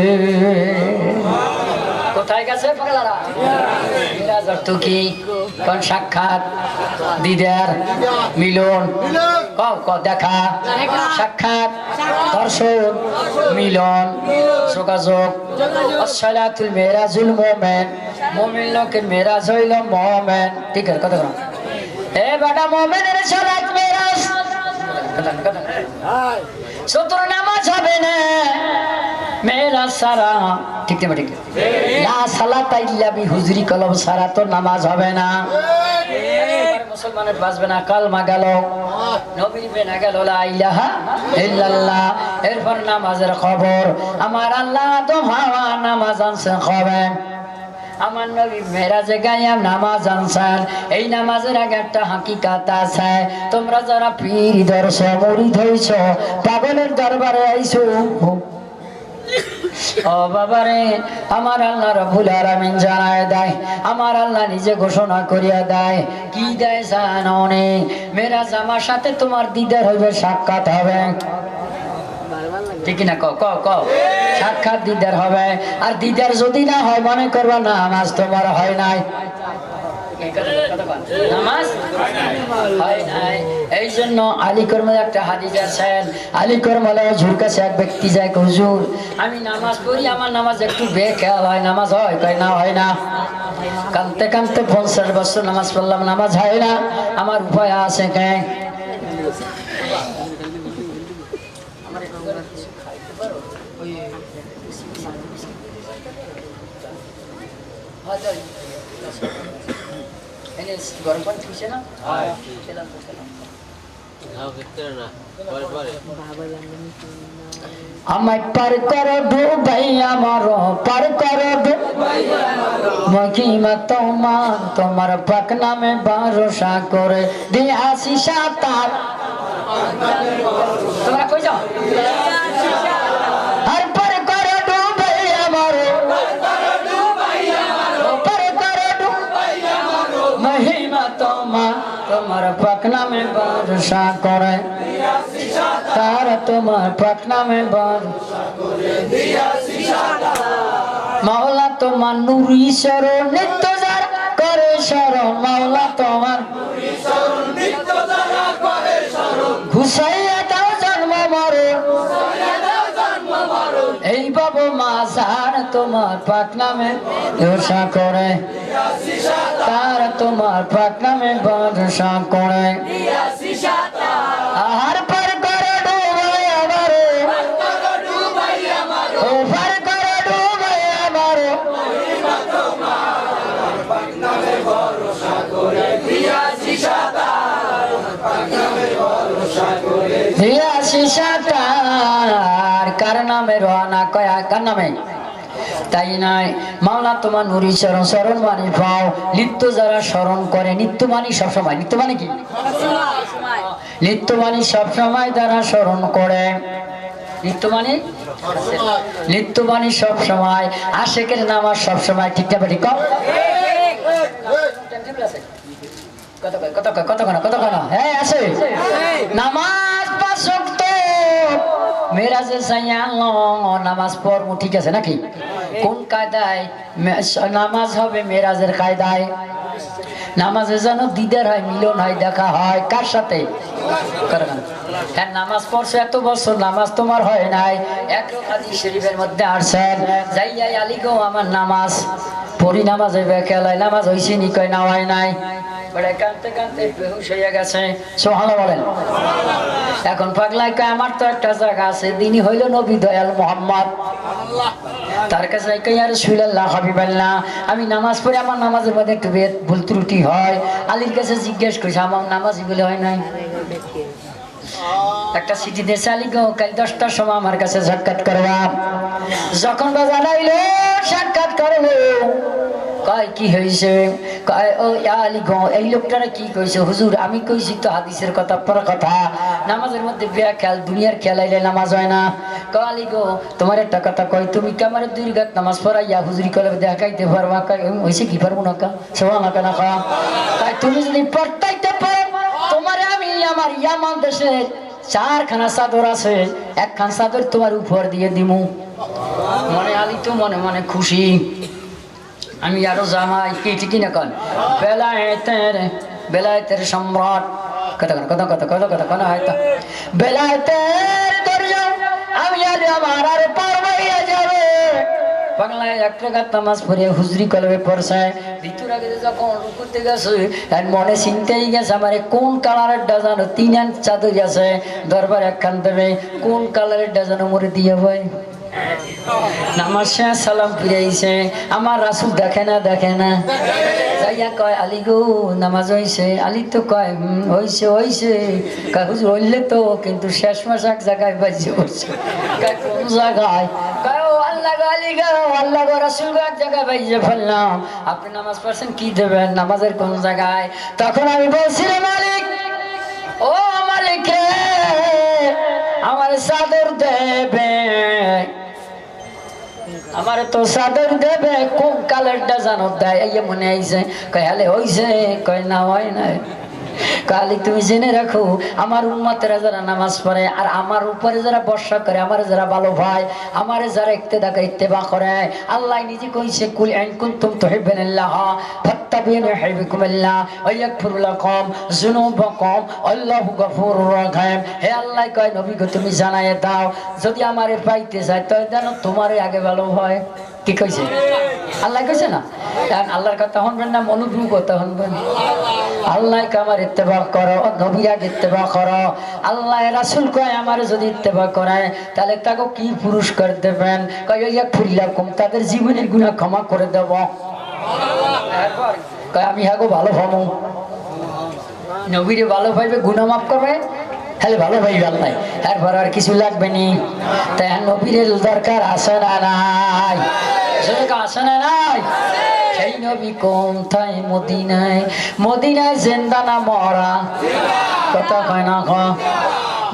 কোথায় গেছে পাগলারা? মিরাজ অর্থ কি? কোন সাক্ষাৎ, দিদার, মিলন, দেখা, সাক্ষাৎ, দর্শন, মিলন, যোগাযোগ। আসসালাতুল মিরাজুল মুমিন, মুমিন লোকের মিরাজ হইল মুমিন। ঠিক আছে, কথা বলো। এ বেটা, মুমিনের সালাত মিরাজ, সুতরাং নামাজ হবে না মেরাজ সারা। ঠিক না? ঠিক না। সালাত ইল্লা বিহুজুরি কলম সারা তো নামাজ হবে না। মুসলমানের বাঁচবে না, কালমা গেল, নবীর বেনা গেল, লা ইলাহা ইল্লাল্লাহ। এরপর নামাজের খবর, আমার আল্লাহ আদম হাওয়া নামাজ আনছেন কবে? আমার নবী মেরাজে গায়া নামাজ আনছেন। এই নামাজের আগে একটা হাকিকাত আছে, তোমরা যারা পীর ধরছো, মুরিদ হইছো, পাগলের দরবারে আইছো, ও বাবারে, আমার আল্লাহ রাব্বুল আলামিন জানায় দেয়, আমার আল্লাহ নিজে ঘোষণা করিয়া দেয়। কি দেয় জানো? মেরাজ আমার সাথে তোমার দিদার হইবে, সাক্ষাৎ হবে। ঠিক না? কও সাক্ষাৎ দিদার হবে। আর দিদার যদি না হয়, মনে করবা না নামাজ তোমার হয় নাই। নামাজ হয় নাই। এই জন্য আলীকর্মে একটা হাদিস আছেন, আলীকর্মে হুজুর কাছে এক ব্যক্তি যায়, হুজুর আমি নামাজ পড়ি, আমার নামাজ একটু বেখেয়াল হয়, নামাজ হয়? কয় না, হয় না। কানতে কানতে 50 বছর নামাজ পড়লাম, নামাজ হয় না, আমার উপায় আছে কে? গরম পানি খুঁজছে না? আমায় পার করো ডুবাই, আমার পার করো মহিমা তোমার, তোমার পাক নামে ভরসা করে দিয়াছি সাঁতার। তোমরা কই যাও? আর পার করো ডুবাই আমার, পার করো মহিমা তোমার, তোমার পাক নামে ভরসা করে তার, তোমার পাক নামে ভরসা করে দিয়াছি সাঁতার। মাওলা তোমার নুরি শরণ নিত্য যারা করে শরণ, মাওলা তোমার নুরি শরণ নিত্য যারা করে শরণ, ঘুষাইয়া দাও জন্ম মরণ, ঘুষাইয়া দাও জন্ম এই বাবু মাজার তোমার পাক নামে ভরসা করে, তার তোমার পাক নামে ভরসা করে। আহার পার করে ডুবাই আমারে, ও পার করে ডুবাই আমারে, দিয়াছি সাঁতার কার নামে রওনা কয়া কার নামে, তাই নাই মাওলা তোমার নুরি চরণ শরণ মানি পাও। নিত্য যারা স্মরণ করে, নিত্য মানি সবসময়, নিত্য মানে কি, নিত্য মানি সবসময় যারা স্মরণ করে, নিত্য মানে নিত্য মানি সবসময়, আশেকের নামাজ সবসময় ঠিক যাবে ঠিক কতক্ষণ হ্যাঁ আছে নামাজ পাঁচ ওয়াক্ত মেরাজে নামাজ পড়বো ঠিক আছে নাকি? কোন কায়দায় নামাজ হবে? মেরাজের কায়দায়। নামাজে যেন দিদার হয়, মিলন হয়, দেখা হয় কার সাথে? হ্যাঁ নামাজ পড়ছে এত বছর, নামাজ তোমার হয় নাই। এক হাদিস শরীফের মধ্যে আসছেন, যাই যাই আলী গো আমার নামাজ পড়ি, নামাজে বেকেলায় নামাজ হইছে নি? কয় না হয় নাই। কানতে কানতে বেহুশ হয়ে গেছে, সুবহানাল্লাহ বলেন। এখন পাগলায় কয় আমার তো একটা জায়গা আছে, দিনই হইল নবী দয়াল মুহাম্মদ, তার কাছে কই আর রাসূলুল্লাহ হাবিবাল্লাহ আমি নামাজ পড়ি, আমার নামাজের মধ্যে একটু ভুল ত্রুটি হয়। আলীর কাছে জিজ্ঞেস করছে আমার নামাজই বলে হয় নাই। একটা চিঠি দিয়েছে, আলী গো কাল 10টার সময় আমার কাছে সাক্ষাৎ করবা। যখন বাজার আইলো সাক্ষাৎ করলো, কয় কি হয়েছে? কয় ও আলী গো এই লোকটারা কি কইছে? হুজুর আমি কইছি তো হাদিসের কথা, পর কথা, নামাজের মধ্যে বিয়া খেয়াল, দুনিয়ার খেয়াল আইলে নামাজ হয় না। কয় আলী গো তোমার একটা কথা কই, তুমি কি আমার 2 রাকাত নামাজ পড়াইয়া হুজুরি কলে দেখাইতে পারবা? কয় হইছে কি পারবো না? সুবহানাল্লাহ না কয় তাই তুমি যদি পড়তাইতে পারো, তোমারে আমি আমার ইয়ামান দেশে 4খানা চাদর আছে, 1খান চাদর তোমার উপর দিয়ে দিমু। মনে আলী তো মনে মনে খুশি, আমি আরো জামাই কি ঠিকই না কন বেলায়েতের সম্রাট, কথা কথা কথা কথা কথা কথা হয়তো বেলায়েতের দরজা আমি আলী আমার আর পার হইয়া যাবে। বাংলায় 1 রাকাত নামাজ পড়ে হুজুরি কলবে পড়ছে, ভিতর আগে যখন রুকুতে গেছে আর মনে চিন্তাই গেছে আমার কোন কালারের ডাজানো 3 আন চাদর আছে, দরবার একখান দেবে, কোন কালারের ডাজানো মরে দিয়ে ভাই। নামাজ শেষ সালাম ফিরাইছে, আমার রাসূল দেখে না যাইয়া কয় আলী গো নামাজ হইছে? আলী তো কয় হইছে হইছে। কয় হুজুর হইলে তো, কিন্তু শেষ মাস এক জায়গায় বাজে পড়ছে। কয় কোন জায়গায়? কয় ও আল্লাহ গো আলী গো, আল্লাহ গো রাসূল গো এক জায়গায় বাজে ফেললাম। আপনি নামাজ পড়ছেন, কি দেবেন? নামাজের কোন জায়গায়? তখন আমি বলছিলাম মালিক, ও মালিক রে আমার চাদর দেবে, আমার তো চাদর দেবে, কোন কালারটা জানো দেয়? এই মনে আইছে। কয় হালে হইছে? কয় না হয় নাই। কালি তুমি জেনে রাখো আমার উম্মতেরা যারা নামাজ পড়ে আর আমার উপরে যারা বর্ষা করে, আমার যারা ভালো ভাই, আমার যারা ইত্তেবা করে, আল্লাহ নিজে কইছে কুল ইন কুনতুম তুহিব্বুনাল্লাহ ফাত্তাবিউনি ইউহিব্বুকুমুল্লাহ ওয়া ইয়াগফির লাকুম যুনুবাকুম আল্লাহু গফুরুর রহিম। হে আল্লাহ কয় নবী গো তুমি জানায়ে দাও, যদি আমারে পাইতে চাই তাই জানো তোমারে আগে ভালো হয়। কি কইছে? আল্লাহ কইছে না? আল্লাহর কথা শুনবেন না, মনুর কথা শুনবেন। আল্লাহ আমার ইত্তেবা করো, নবীরা ইত্তেবা করো। আল্লাহ রাসূল কয় আমারে যদি ইত্তেবা করায় তাহলে তাকে কি পুরস্কার দেবেন? কয় ইয়াগফির লাকুম, তাদের জীবনের গুনাহ ক্ষমা করে দেব। কয় আমি হাগো ভালো পাবো, নবীরে ভালো পাইবে, গুনাহ মাফ করবে, হ্যাঁ ভালো পাইবে আল্লাহ, এরপর আর কিছু লাগবে নি। তাই নবীর দরকার আছে না নাই? আছে না নাই? সেই নবী কোথায়? মদিনায়। মদিনায় জিন্দা না মরা? কথা কয় না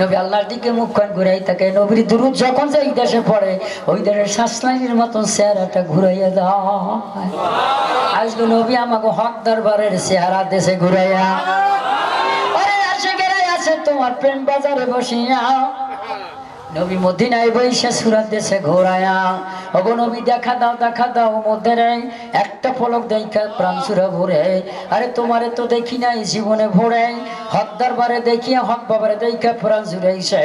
নবী আল্লাহর দিকে মুখখান ঘুরাই থাকে। নবীর দুরূদ যখন যে দেশে পড়ে ওই দেশের শাসলাইনের মতন চেহারাটা ঘুরাইয়া দেয়। আজকে নবী আমাকে হক দরবারের চেহারা দেশে ঘুরাইয়া, আরে আসে গেলে আছে তোমার প্রেম বাজারে বসিয়া নবী মদিনায় বইসা সুরাত দেশে ঘোরায়া ওগো নবী দেখা দাও মধ্যে একটা পলক দেখা প্রাণ সুরা ভরে আরে তোমারে তো দেখি নাই জীবনে ভরে হক দরবারে দেখিয়া হক বাবারে দেখা প্রাণ জুড়াইছে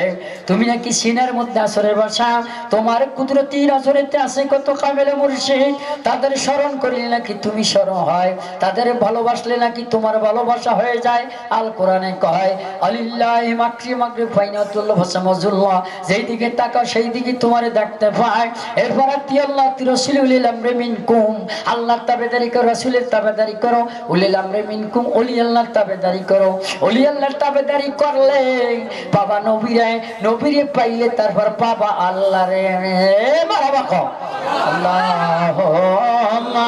তুমি নাকি সিনার মধ্যে আসরে বসা তোমার কুদরতি নজরেতে আছে কত কামেলে মুর্শিদ তাদের স্মরণ করিলে নাকি তুমি স্মরণ হয় তাদের ভালোবাসলে নাকি তোমার ভালোবাসা হয়ে যায় আল কোরআনে কয় আলিল্লাহি মাকরি মাকরি ফাইনাতুল্লাহ ফাসামাজুল্লাহ যেই দিকে তাকাও সেই দিকে তোমারে দেখতে পায় এরপর আল্লাহ রাসূলুল আমরি মিনকুম আল্লাহর তাবেদারি করো রাসূলের তাবেদারি করো উলিল আমরি মিনকুম ওলি আল্লাহর তাবেদারি করো ওলি আল্লাহর তাবেদারি করলে বাবা নবীরে পাইলে তারপর বাবা আল্লাহ রে মারহাবা কও আল্লাহুম্মা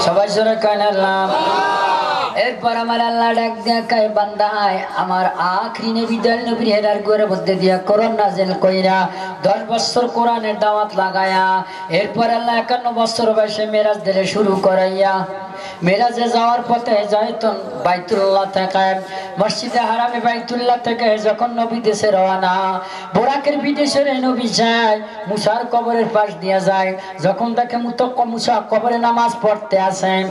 সবাই সরে কানালাম এরপর আমার আল্লাহ ডাক দিয়া কয় বান্দায় আমার আখরি নবী দয়াল নবীর হেরার গোরের মধ্যে দিয়া কোরআন নাযিল কইরা 10 বছর কোরআনের দাওয়াত লাগায়া এরপর আল্লাহ 51 বছর বয়সে মেরাজ দিলে শুরু করাইয়া মেরাজে যাওয়ার পথে যাইতন বাইতুল্লাহ থেকে মসজিদে হারামে বাইতুল্লাহ থেকে যখন নবী দেশে রওনা বোরাকের বিদেশের নবী যায় মুসার কবরের পাশ দিয়া যায় যখন দেখে মুসা কবরে নামাজ পড়তে আসেন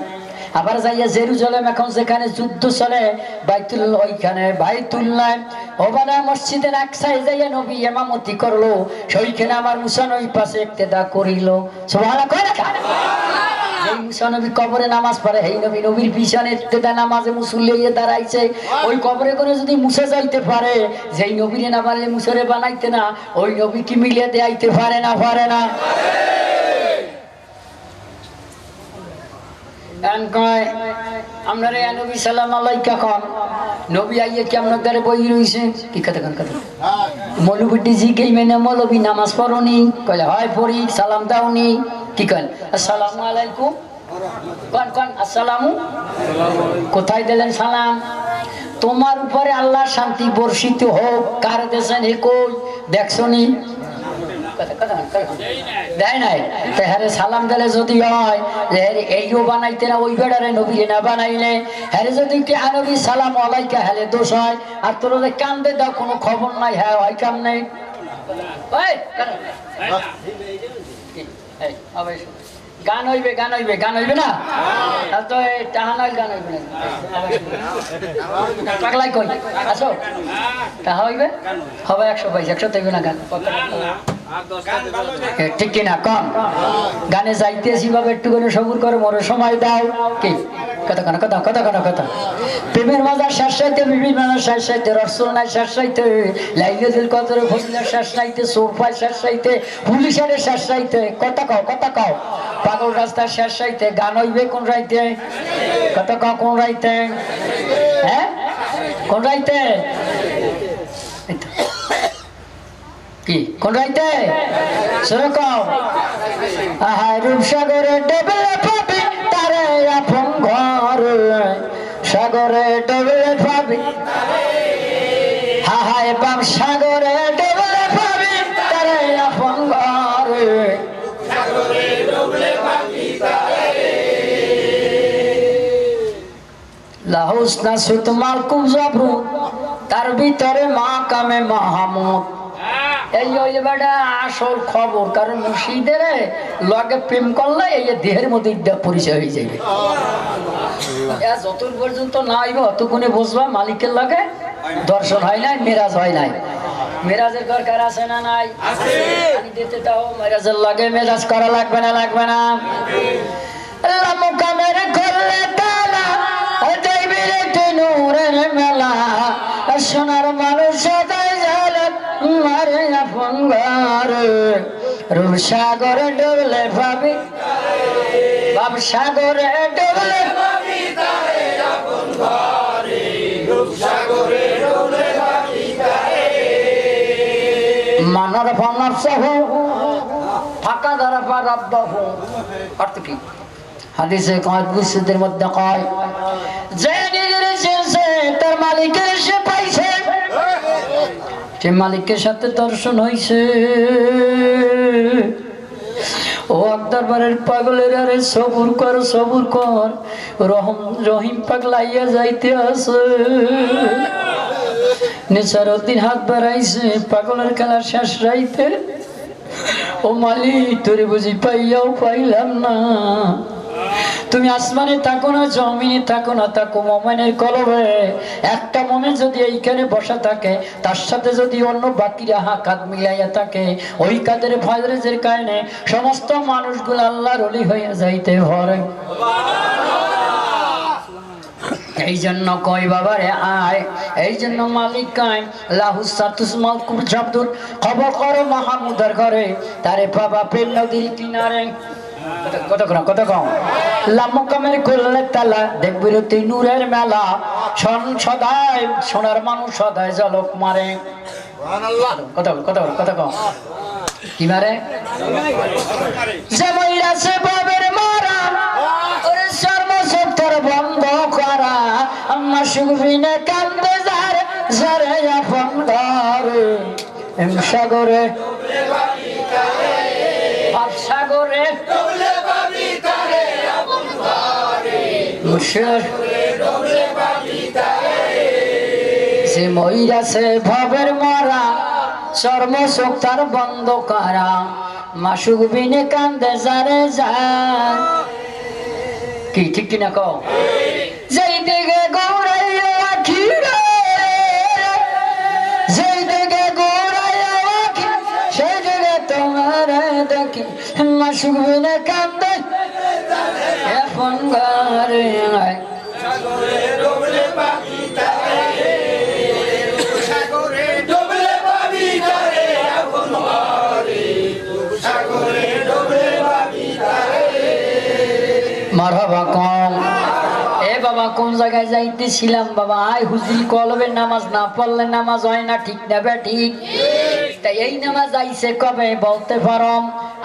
আবার যাইয়া জেরুজালেম এখন যেখানে যুদ্ধ চলে বাইতুল্লাহ ওইখানে বাইতুল্লাহ ওবানা মসজিদের আকসায় যাইয়া নবী ইমামতি করলো সেইখানে আমার মুসা নবী পাশে ইক্তেদা করিল সুবহানাল্লাহ কয় না এই মুসা নবী কবরে নামাজ পড়ে এই নবী নবীর পিছনে ইক্তেদা নামাজে মুসল্লি দাঁড়াইছে ওই কবরে করে যদি মুসা যাইতে পারে যেই নবীরে না পারলে মুসারে বানাইতে না ওই নবী কি মিলিয়ে দেয়াইতে পারে না আপনারা নবী সালাম আলাইকা কন নবী আইয়ে কি আপনাদের বই রইছে কি কথা মৌলবী জি কে মেনে মৌলবী নামাজ পড়নি কইলে হয় পড়ি সালাম দাওনি কি কন আসসালামু আলাইকুম কোন আসসালামু কোথায় দিলেন সালাম তোমার উপরে আল্লাহ শান্তি বর্ষিত হোক কার দেশেন হে কই দেখছনি দেয় নাই তাহারে সালাম দিলে যদি হয় এইও বানাইতে না ওই বেড়ারে নবীরে না বানাইলে হ্যাঁ যদি কে নবী সালাম আলাইকা হেলে দোষ হয় আর তোর কান্দে দাও কোনো খবর নাই হ্যাঁ হয় কাম নেই গান হইবে না তো টাহা নয় গান হইবে না পাগলাই কই আসো টাহা হইবে হবে 100 পয়সা 100 দেবে না গান ঠিক কিনা কম গানে যাইতেছি বাবা একটু করে সবুর করে মরে সময় দাও কি কথা প্রেমের মজা শেষ চাইতে বিভিন্ন শেষ চাইতে রসুল নাই শেষ চাইতে লাইলাতুল কদরের ফজিলত শেষ চাইতে সোফাই শেষ চাইতে পুলিশের শেষ চাইতে কথা কও পাগল রাস্তার শেষ চাইতে গান হইবে কোন রাইতে কথা কও কোন রাইতে হ্যাঁ কোন রাইতে কি কোন রাইতে সেরকম আহা রূপসাগরে ডেবে পাবি তারে সাগরে ডুবলে পাবি হায় বাপ সাগরে ডুবলে পাবি তারে আপন ঘরে সাগরে ডুবলে পাবি তারে লাহুস নাসুত মালকুম জাবরু তার ভিতরে মা কামে মাহমুদ এই ওই বেটা আসল খবর কারণ মুর্শিদের লগে প্রেম করলে এই দেহের মধ্যে পরিচয় হয়ে যাবে যতক্ষণ পর্যন্ত না আইব অতক্ষণে বুঝবা মালিকের লগে দর্শন হয় নাই মেরাজ হয় নাই মেরাজের দরকার আছে না নাই আমি দিতে তাও মেরাজের লগে মেরাজ করা লাগবে না আল্লাহ মুকামের করলে তালা দেবীর নূরের মেলা সোনার মানুষ সদাই জালত মারে আপন ঘরে রূপ সাগরে ডুবলে পাবি বাপ সাগরে ডুবলে পাবি তারে আপন ঘরে রূপ সাগরে ডুবলে পাবি তারে মানর ফানার সহ ফাঁকা দ্বারা পারাব্বাহ অর্থ কি হাদিসে কয় বুসুদের মধ্যে কয় যে নিজের চেয়েছে তার মালিকের সে পাইছে সে মালিকের সাথে দর্শন হইছে ও দরবারের পাগলের আরে সবুর কর রহিম পাগলাইয়া যাইতে আছে নেসারউদ্দিন হাত বাড়াইছে পাগলের খেলা শেষ রাইতে ও মালিক তোরে বুঝি পাইয়াও পাইলাম না তুমি আসমানে থাকো না জমিনে থাকো না থাকো মোমেনের কলবে একটা মোমেন যদি এইখানে বসা থাকে তার সাথে যদি অন্য বাকিরা হাত মিলাইয়া থাকে ওই কাদের ফাজরের কারণে সমস্ত মানুষগুলো আল্লাহর ওলি হয়ে যাইতে পারে এই জন্য কই বাবা রে আয় এই জন্য মালিক কায় লাহুস সাতুস মালকুর জাবদুর খবর করো মাহমুদার ঘরে তারে বাবা প্রেম নদীর কিনারে কত কম লামকামের করলে তালা দেখবি তুই নূরের মেলা সদাই সোনার মানুষ সদাই জলক মারে কত কম কি মারে যে মহিলা সে বাবের মারা ওরে সর্বসত্তর বন্ধ করা আম্মা সুবিনে কান্দে যারে আপন ঘরে সাগরে সাগরে সে মহিলা সে ভবের মরা চর্মশোক তার বন্ধ করা মাসুক বিনে কান্দে যারে যায় কি ঠিক কিনা কও যেই দিকে গৌরাইয়া আখি যেই দিকে গৌরাইয়া আখি সেই দিকে তোমার দেখি মাসুক বিনে কান্দে আপন ঘরে সাগরে ডুবলে পাবি তারে সাগরে ডুবলে পাবি তারে আপন ঘরে সাগরে ডুবলে পাবি তারে মারহাবা কম এ বাবা কোন জায়গায় যাইতেছিলাম বাবা আয় হুজুরি কলবের নামাজ না পড়লে নামাজ হয় না ঠিক না বে ঠিক তাই এই নামাজ আইছে কবে বলতে পারো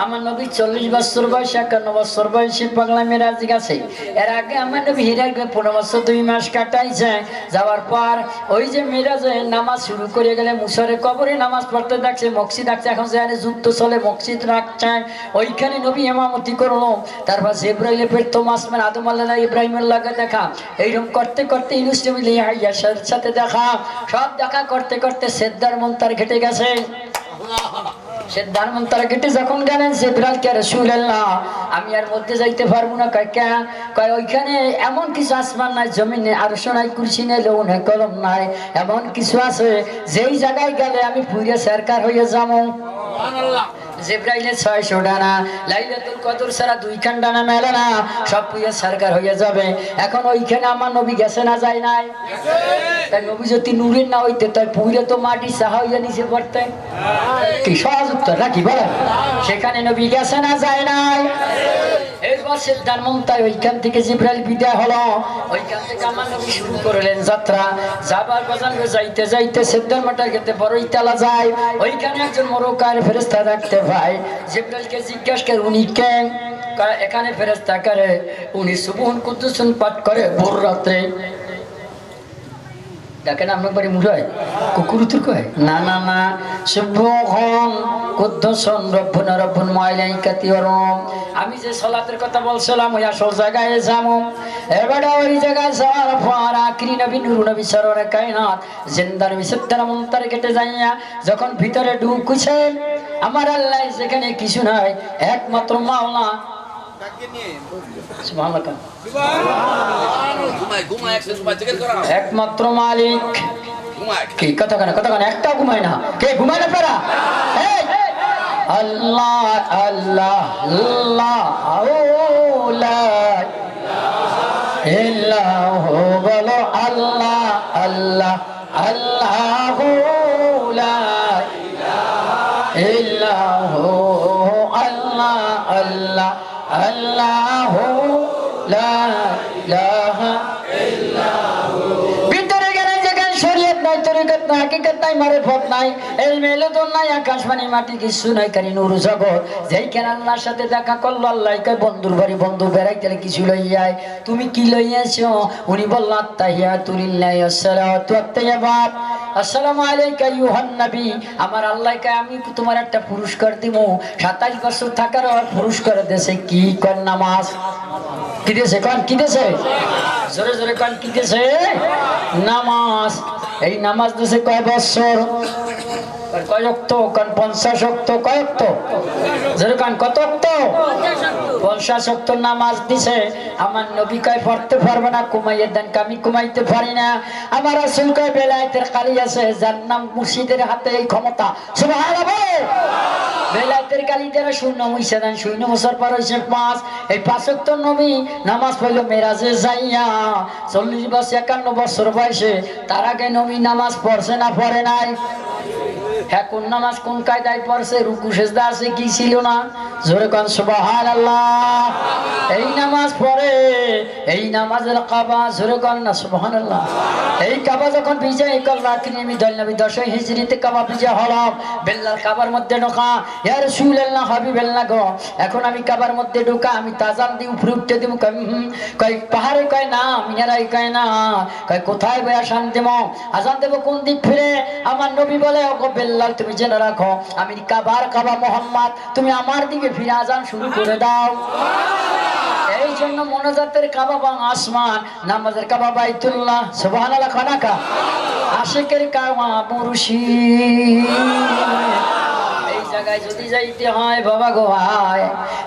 আমার নবী 40 বছর বয়স 51 বছর বয়সে পাগলা মেরাজ গেছে এর আগে আমার নবী হীরার 15 বছর 2 মাস কাটাইছে যাওয়ার পর ওই যে মেরাজে নামাজ শুরু করে গেলে মুসরে কবরে নামাজ পড়তে দেখছে মসজিদ ডাকছে এখন যেখানে যুদ্ধ চলে মসজিদ রাখছে ওইখানে নবী ইমামতি করলো তারপর জিবরাইলের প্রথম আসমান আদম আলাইহিস ইব্রাহিমের লাগে দেখা এইরকম করতে করতে ইউনুস নবী ইয়াহইয়ার সাথে দেখা সব দেখা করতে করতে সেদ্দার মন্তার ঘেটে গেছে সেদ্দার মন্তার ঘেটে যখন গেলেন জিবরাইল কে রাসূলুল্লাহ আমি আর মধ্যে যাইতে পারবো না কয় ওইখানে এমন কিছু আসমান নাই জমিনে আরশ নাই কুরসি নাই লৌহ নাই কলম নাই এমন কিছু আছে যেই জায়গায় গেলে আমি পুরো সরকার হয়ে যাবো সুবহানাল্লাহ জিবরাইলের 600 ডানা লাইলাতুল কদর সারা 2 খান ডানা মেলে না সব পুরো সরকার হয়ে যাবে এখন ওইখানে আমার নবী গেছে না যায় নাই গেছে তাই নবী যদি নূরের না হইতে তাই পুরো তো মাটি সাহা হইয়া নিচে পড়তে কি সহজ উত্তর নাকি বলেন সেখানে নবী গেছে না যায় নাই এরপর সিদ্ধার মমতায় ওইখান থেকে জিবরাইল বিদায় হলো ওইখান থেকে আমার নবী শুরু করলেন যাত্রা যাবার বাজারে যাইতে যাইতে সিদ্ধার মাঠে গেতে বড়ই তালা যায় ওইখানে একজন মরকার ফেরেশতা দেখতে ভাই জিবরাইলকে জিজ্ঞাসা করে উনি কে এখানে ফেরেশতা করে উনি সুবহান কুদ্দুসুন পাঠ করে ভোর রাতে ডাকে না আপনার বাড়ি মুড়ায় কুকুর উত্তর কয় না না না শুভখন কুদ্দসন রব্বুনা রব্বুন মাইলাইকাতি ওরম আমি যে সালাতের কথা বলছিলাম ওই আসল জায়গায় যাবো এবারে ওই জায়গায় যাওয়ার পর আখরি নবী নূর নবী সরওয়ারে কায়নাত জিন্দা নবী সত্তার মুনতার কেটে যাইয়া যখন ভিতরে ঢুকছে আমার আল্লাহ সেখানে কিছু নাই একমাত্র মাওলা একমাত্র মালিক কি কথা কেন একটা ঘুমায় না কে ঘুমায় না আপনারা আল্লাহ আল্লাহ আল্লাহ বলো আল্লাহ আল্লাহ আল্লাহ আল্লাহ আল্লাহ আল্লাহ ভিতরে গেলে যেখানে শরীয়ত নাই তরিকত নাই হাকিকত নাই মারিফত নাই এই মেলুদন নাই আকাশ পানি মাটি কিছু নাই কারি নূর জগৎ যেইখানে আল্লাহর সাথে দেখা করলো আল্লাহ কয় বন্ধুর বাড়ি বন্ধু বেড়াইতে কিছু লইয়াই তুমি কি লইয়াছো উনি বলল আত্তাহিয়াতু লিল্লাহি আসসালাতু ওয়াত-তাইয়্যিবাত আসসালামু আলাইকা আইয়ুহান নবী আমার আল্লাহকে আমি তোমার একটা পুরস্কার দিব 27 বছর থাকার পুরস্কার দেশে কি কোন নামাজ কি দেশে কোন কি দেশে জোরে জোরে কোন কি দেশে নামাজ এই নামাজ দেশে কয় বছর কয় ওয়াক্ত কোন 50 ওয়াক্ত কয় ওয়াক্ত জোরে কোন কত ওয়াক্ত 50 ওয়াক্ত নামাজ দিছে আমার নবী কয় পড়তে পারবে না কমাইয়ে দেন আমি কমাইতে পারি না আমার রাসূল কয় বেলায়েতের কালি আছে যার নাম মুর্শিদের হাতে এই ক্ষমতা সুবহানাল্লাহ বেলায়েতের কালি যারা শূন্য হইছে দেন শূন্য বছর পর হইছে 5 এই 5 ওয়াক্ত নবী নামাজ পড়লো মেরাজে যাইয়া 40 বছর 51 বছর বয়সে তার আগে নবী নামাজ পড়ছে না পড়ে নাই হ্যাঁ কোন নামাজ কোন কায়দায় পড়ছে রুকু সেজদা আছে কি ছিল না জোরে কোন সুবহানাল্লাহ এই নামাজ পড়ে এই নামাজের কাবা জোরে কোন না সুবহানাল্লাহ এই কাবা যখন বিজয় করল আকিনি দল নবী 10 হিজরিতে কাবা বিজয় হলো বেল্লাল কাবার মধ্যে ঢোকা ইয়া রাসূলুল্লাহ হাবিবাল্লাহ গো এখন আমি কাবার মধ্যে ঢোকা আমি তাজান দি উপরে উঠতে দিব কই পাহাড়ে কয় না মিনারাই কয় না কয় কোথায় বয়া শান্তি মো আজান দেব কোন দিক ফিরে আমার নবী বলে ওগো বেল্লাল তুমি জেনে রাখো আমি কাবা মোহাম্মদ তুমি আমার দিকে ফিরে আজান শুরু করে দাও এই জন্য মোনাজাতের কাবা বাং আসমান নামাজের কাবা বাইতুল্লাহ সুবহানাল্লাহ খানাকা আশিকের কাবা মুর্শিদ এই জায়গায় যদি যাইতে হয় বাবা গো ভাই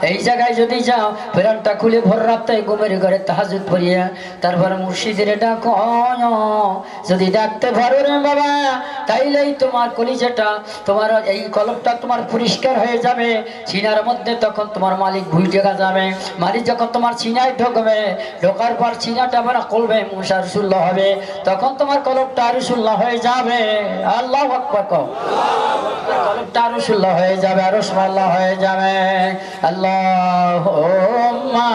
এই জায়গায় যদি যাও প্রাণটা খুলে ভোর রাতে ঘুমের ঘরে তাহাজ্জুদ পড়িয়া তারপর মুর্শিদের ডাকো যদি ডাকতে পারো রে বাবা তাইলেই তোমার কলিজাটা তোমার এই কলবটা তোমার পরিষ্কার হয়ে যাবে সিনার মধ্যে তখন তোমার মালিক ভুল জায়গা যাবে মালিক যখন তোমার সিনায় ঢোকবে ঢোকার পর সিনাটা আবার কলবে মুসা রাসূলুল্লাহ হবে তখন তোমার কলবটা রাসূলুল্লাহ হয়ে যাবে আল্লাহু আকবার কও কলবটা রাসূলুল্লাহ হয়ে যাবে আর রাসূলুল্লাহ হয়ে যাবে আল্লাহুম্মা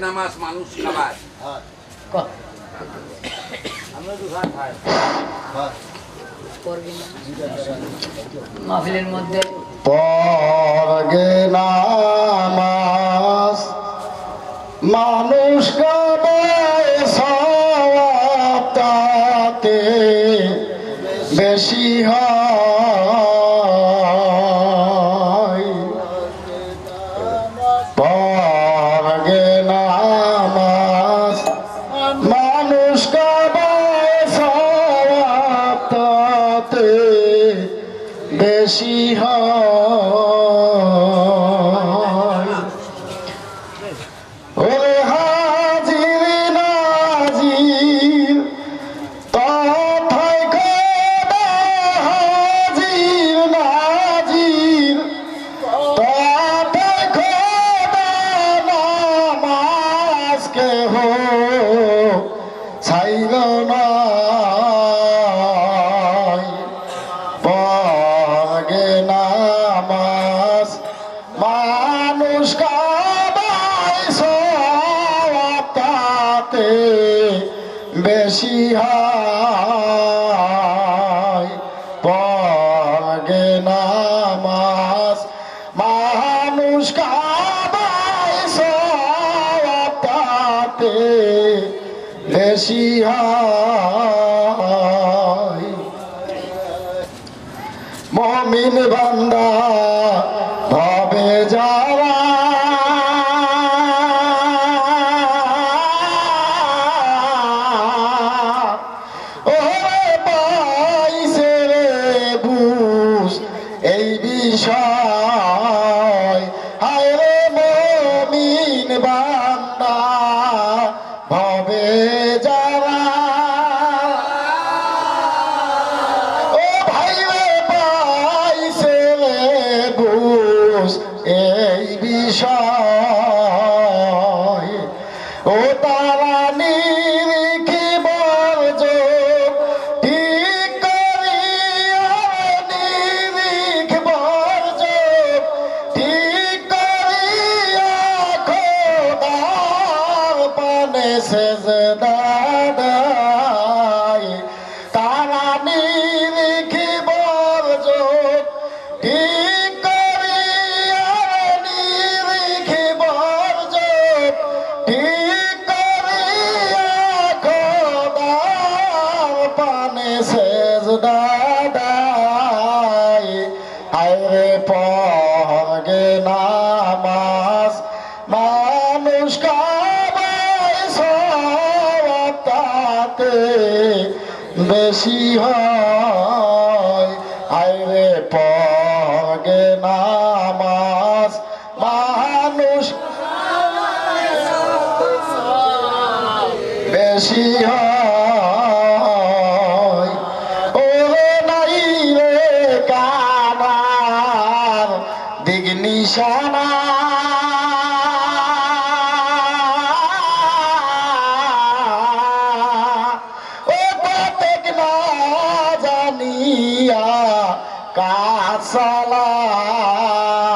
নামাজ মানুষ খাবায় মাহফিলের মধ্যে পড়গে নামাজ মানুষ খাবায় সওয়াব তাতে বেশি হয় পড়গে নামাজ মানুষ খাবায় সওয়াব তাতে বেশি হয় ওরে হাজির নাজির তথায় খোদা ছাইল না পগে নামাজ মানুষ কাবাই সওয়াবটাতে বেশি হয় পগে নামাজ মানুষ কাবাই সওয়াবটাতে বেশি হয় মুমিন বান্দা ভবে যারা ওরে পাইছে রে বুঝ এই বিষয় হায় রে মুমিন বান্দা ভবে যারা ও ভাই রে পাইছে রে বুঝ এই বিষয় ও তারা নিরিখি বর্জ ঠিক করিয়া নিরিখ বর্জ ঠিক করিয়া খোদার পানে সেজদা দেয় তারা নিরিখি বর্জ ঠিক করিয়া নিরিখি বর্জ ঠিক করিয়া খোদার পানে সেজদা দেয় আরে পগে নামাজ মানুষ কাবাই সওয়াবটাতে বেশি হয় আরে পগে নামাজ মানুষ বেশি হয় ওরে নাই রে কানার দিগ নিশানা ও কতক না জানিয়া কাজ চালায়